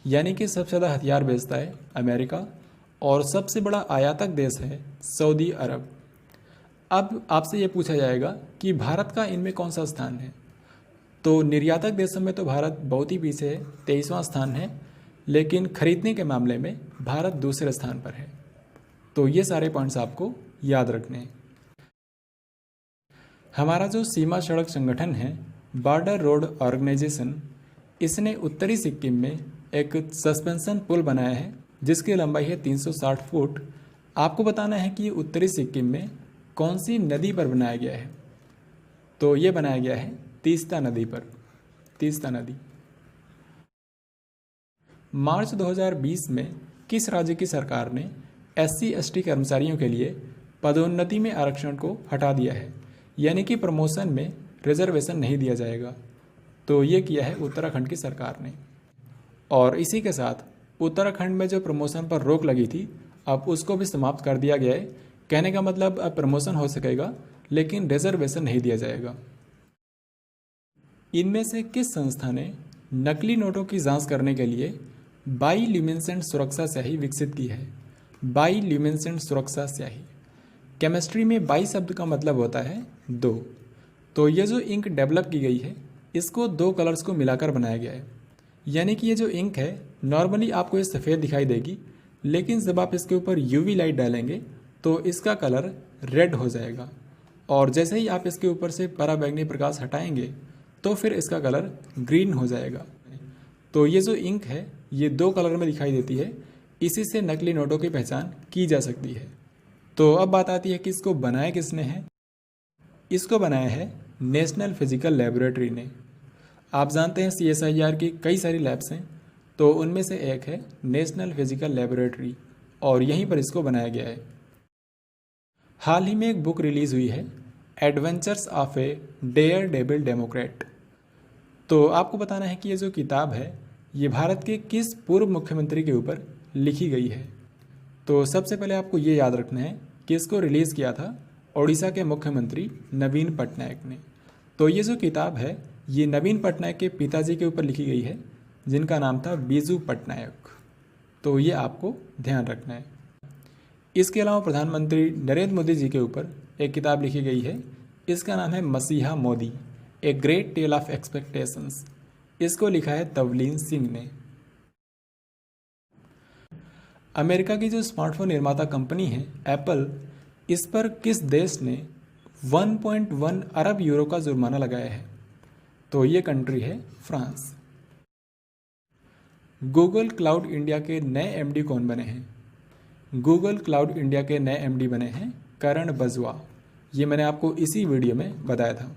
यानी कि सबसे ज़्यादा हथियार बेचता है अमेरिका। और सबसे बड़ा आयातक देश है सऊदी अरब। अब आपसे ये पूछा जाएगा कि भारत का इनमें कौन सा स्थान है। तो निर्यातक देशों में तो भारत बहुत ही पीछे है, 23वां स्थान है, लेकिन खरीदने के मामले में भारत दूसरे स्थान पर है। तो ये सारे पॉइंट्स आपको याद रखने हैं। हमारा जो सीमा सड़क संगठन है बॉर्डर रोड ऑर्गेनाइजेशन, इसने उत्तरी सिक्किम में एक सस्पेंशन पुल बनाया है जिसकी लंबाई है 360 फुट। आपको बताना है कि उत्तरी सिक्किम में कौन सी नदी पर बनाया गया है। तो ये बनाया गया है तीस्ता नदी पर, तीस्ता नदी। मार्च 2020 में किस राज्य की सरकार ने SC/ST कर्मचारियों के लिए पदोन्नति में आरक्षण को हटा दिया है, यानी कि प्रमोशन में रिजर्वेशन नहीं दिया जाएगा। तो ये किया है उत्तराखंड की सरकार ने। और इसी के साथ उत्तराखंड में जो प्रमोशन पर रोक लगी थी, अब उसको भी समाप्त कर दिया गया है। कहने का मतलब अब प्रमोशन हो सकेगा लेकिन रिजर्वेशन नहीं दिया जाएगा। इनमें से किस संस्था ने नकली नोटों की जांच करने के लिए बाइल्यूमिनेसेंट सुरक्षा स्याही विकसित की है। बाइल्यूमिनेसेंट सुरक्षा स्याही। केमिस्ट्री में बाई शब्द का मतलब होता है दो। तो ये जो इंक डेवलप की गई है इसको दो कलर्स को मिलाकर बनाया गया है। यानी कि ये जो इंक है नॉर्मली आपको ये सफ़ेद दिखाई देगी, लेकिन जब आप इसके ऊपर यूवी लाइट डालेंगे तो इसका कलर रेड हो जाएगा, और जैसे ही आप इसके ऊपर से पराबैंगनी प्रकाश हटाएंगे तो फिर इसका कलर ग्रीन हो जाएगा। तो ये जो इंक है ये दो कलर में दिखाई देती है, इसी से नकली नोटों की पहचान की जा सकती है। तो अब बात आती है कि इसको बनाया किसने है। इसको बनाया है नेशनल फिजिकल लेबोरेटरी ने। आप जानते हैं CSIR की कई सारी लैब्स हैं, तो उनमें से एक है नेशनल फिजिकल लेबोरेटरी, और यहीं पर इसको बनाया गया है। हाल ही में एक बुक रिलीज़ हुई है, adventures of a daredevil democrat. तो आपको बताना है कि ये जो किताब है ये भारत के किस पूर्व मुख्यमंत्री के ऊपर लिखी गई है। तो सबसे पहले आपको ये याद रखना है कि इसको रिलीज़ किया था ओडिशा के मुख्यमंत्री नवीन पटनायक ने। तो ये जो किताब है ये नवीन पटनायक के पिताजी के ऊपर लिखी गई है, जिनका नाम था बीजू पटनायक। तो ये आपको ध्यान रखना है। इसके अलावा प्रधानमंत्री नरेंद्र मोदी जी के ऊपर एक किताब लिखी गई है, इसका नाम है Masiha Modi, a great tale of expectations. इसको लिखा है तवलीन सिंह ने। अमेरिका की जो स्मार्टफोन निर्माता कंपनी है एप्पल, इस पर किस देश ने 1.1 अरब यूरो का जुर्माना लगाया है। तो ये कंट्री है फ्रांस। गूगल क्लाउड इंडिया के नए MD कौन बने हैं। गूगल क्लाउड इंडिया के नए MD बने हैं करण बजवा। ये मैंने आपको इसी वीडियो में बताया था।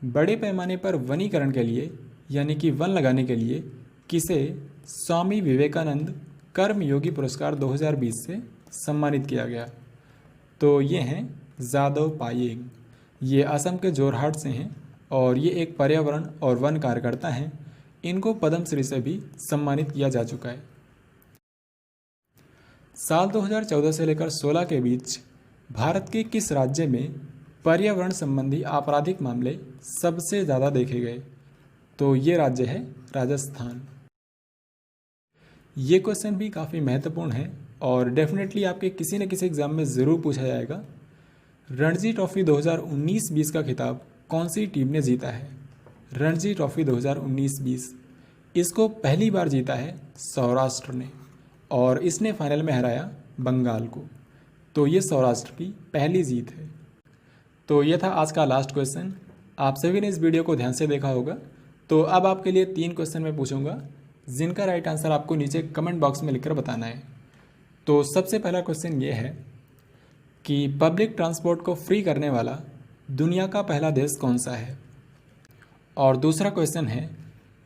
बड़े पैमाने पर वनीकरण के लिए यानी कि वन लगाने के लिए किसे स्वामी विवेकानंद कर्मयोगी पुरस्कार 2020 से सम्मानित किया गया। तो ये हैं जादव पायेंग। ये असम के जोरहाट से हैं और ये एक पर्यावरण और वन कार्यकर्ता हैं। इनको पद्मश्री से भी सम्मानित किया जा चुका है। साल 2014 से लेकर 16 के बीच भारत के किस राज्य में पर्यावरण संबंधी आपराधिक मामले सबसे ज़्यादा देखे गए। तो ये राज्य है राजस्थान। ये क्वेश्चन भी काफ़ी महत्वपूर्ण है और डेफिनेटली आपके किसी न किसी एग्ज़ाम में ज़रूर पूछा जाएगा। रणजी ट्रॉफी 2019-20 का खिताब कौन सी टीम ने जीता है। रणजी ट्रॉफी 2019-20 इसको पहली बार जीता है सौराष्ट्र ने, और इसने फाइनल में हराया बंगाल को। तो ये सौराष्ट्र की पहली जीत है। तो ये था आज का लास्ट क्वेश्चन। आप सभी ने इस वीडियो को ध्यान से देखा होगा। तो अब आपके लिए 3 क्वेश्चन मैं पूछूंगा, जिनका राइट आंसर आपको नीचे कमेंट बॉक्स में लिखकर बताना है। तो सबसे पहला क्वेश्चन ये है कि पब्लिक ट्रांसपोर्ट को फ्री करने वाला दुनिया का पहला देश कौन सा है। और दूसरा क्वेश्चन है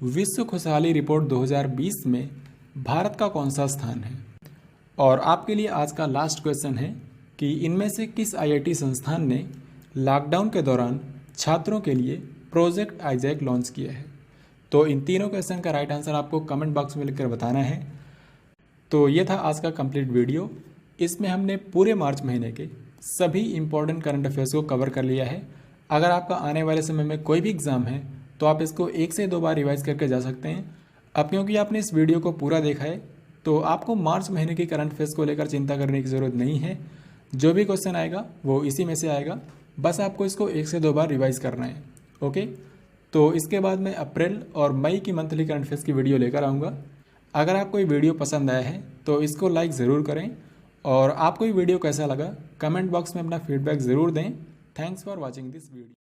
विश्व खुशहाली रिपोर्ट 2020 में भारत का कौन सा स्थान है। और आपके लिए आज का लास्ट क्वेश्चन है कि इनमें से किस IIT संस्थान ने लॉकडाउन के दौरान छात्रों के लिए प्रोजेक्ट आइजैक लॉन्च किया है। तो इन तीनों क्वेश्चन का राइट आंसर आपको कमेंट बॉक्स में लिखकर बताना है। तो ये था आज का कंप्लीट वीडियो। इसमें हमने पूरे मार्च महीने के सभी इंपॉर्टेंट करंट अफेयर्स को कवर कर लिया है। अगर आपका आने वाले समय में कोई भी एग्ज़ाम है तो आप इसको 1 से 2 बार रिवाइज करके जा सकते हैं। अब क्योंकि आपने इस वीडियो को पूरा देखा है तो आपको मार्च महीने की करंट अफेयर्स को लेकर चिंता करने की ज़रूरत नहीं है। जो भी क्वेश्चन आएगा वो इसी में से आएगा, बस आपको इसको 1 से 2 बार रिवाइज करना है। ओके, तो इसके बाद मैं अप्रैल और मई की मंथली करंट अफेयर्स की वीडियो लेकर आऊँगा। अगर आपको ये वीडियो पसंद आया है तो इसको लाइक ज़रूर करें, और आपको ये वीडियो कैसा लगा कमेंट बॉक्स में अपना फीडबैक ज़रूर दें। Thanks for watching this video.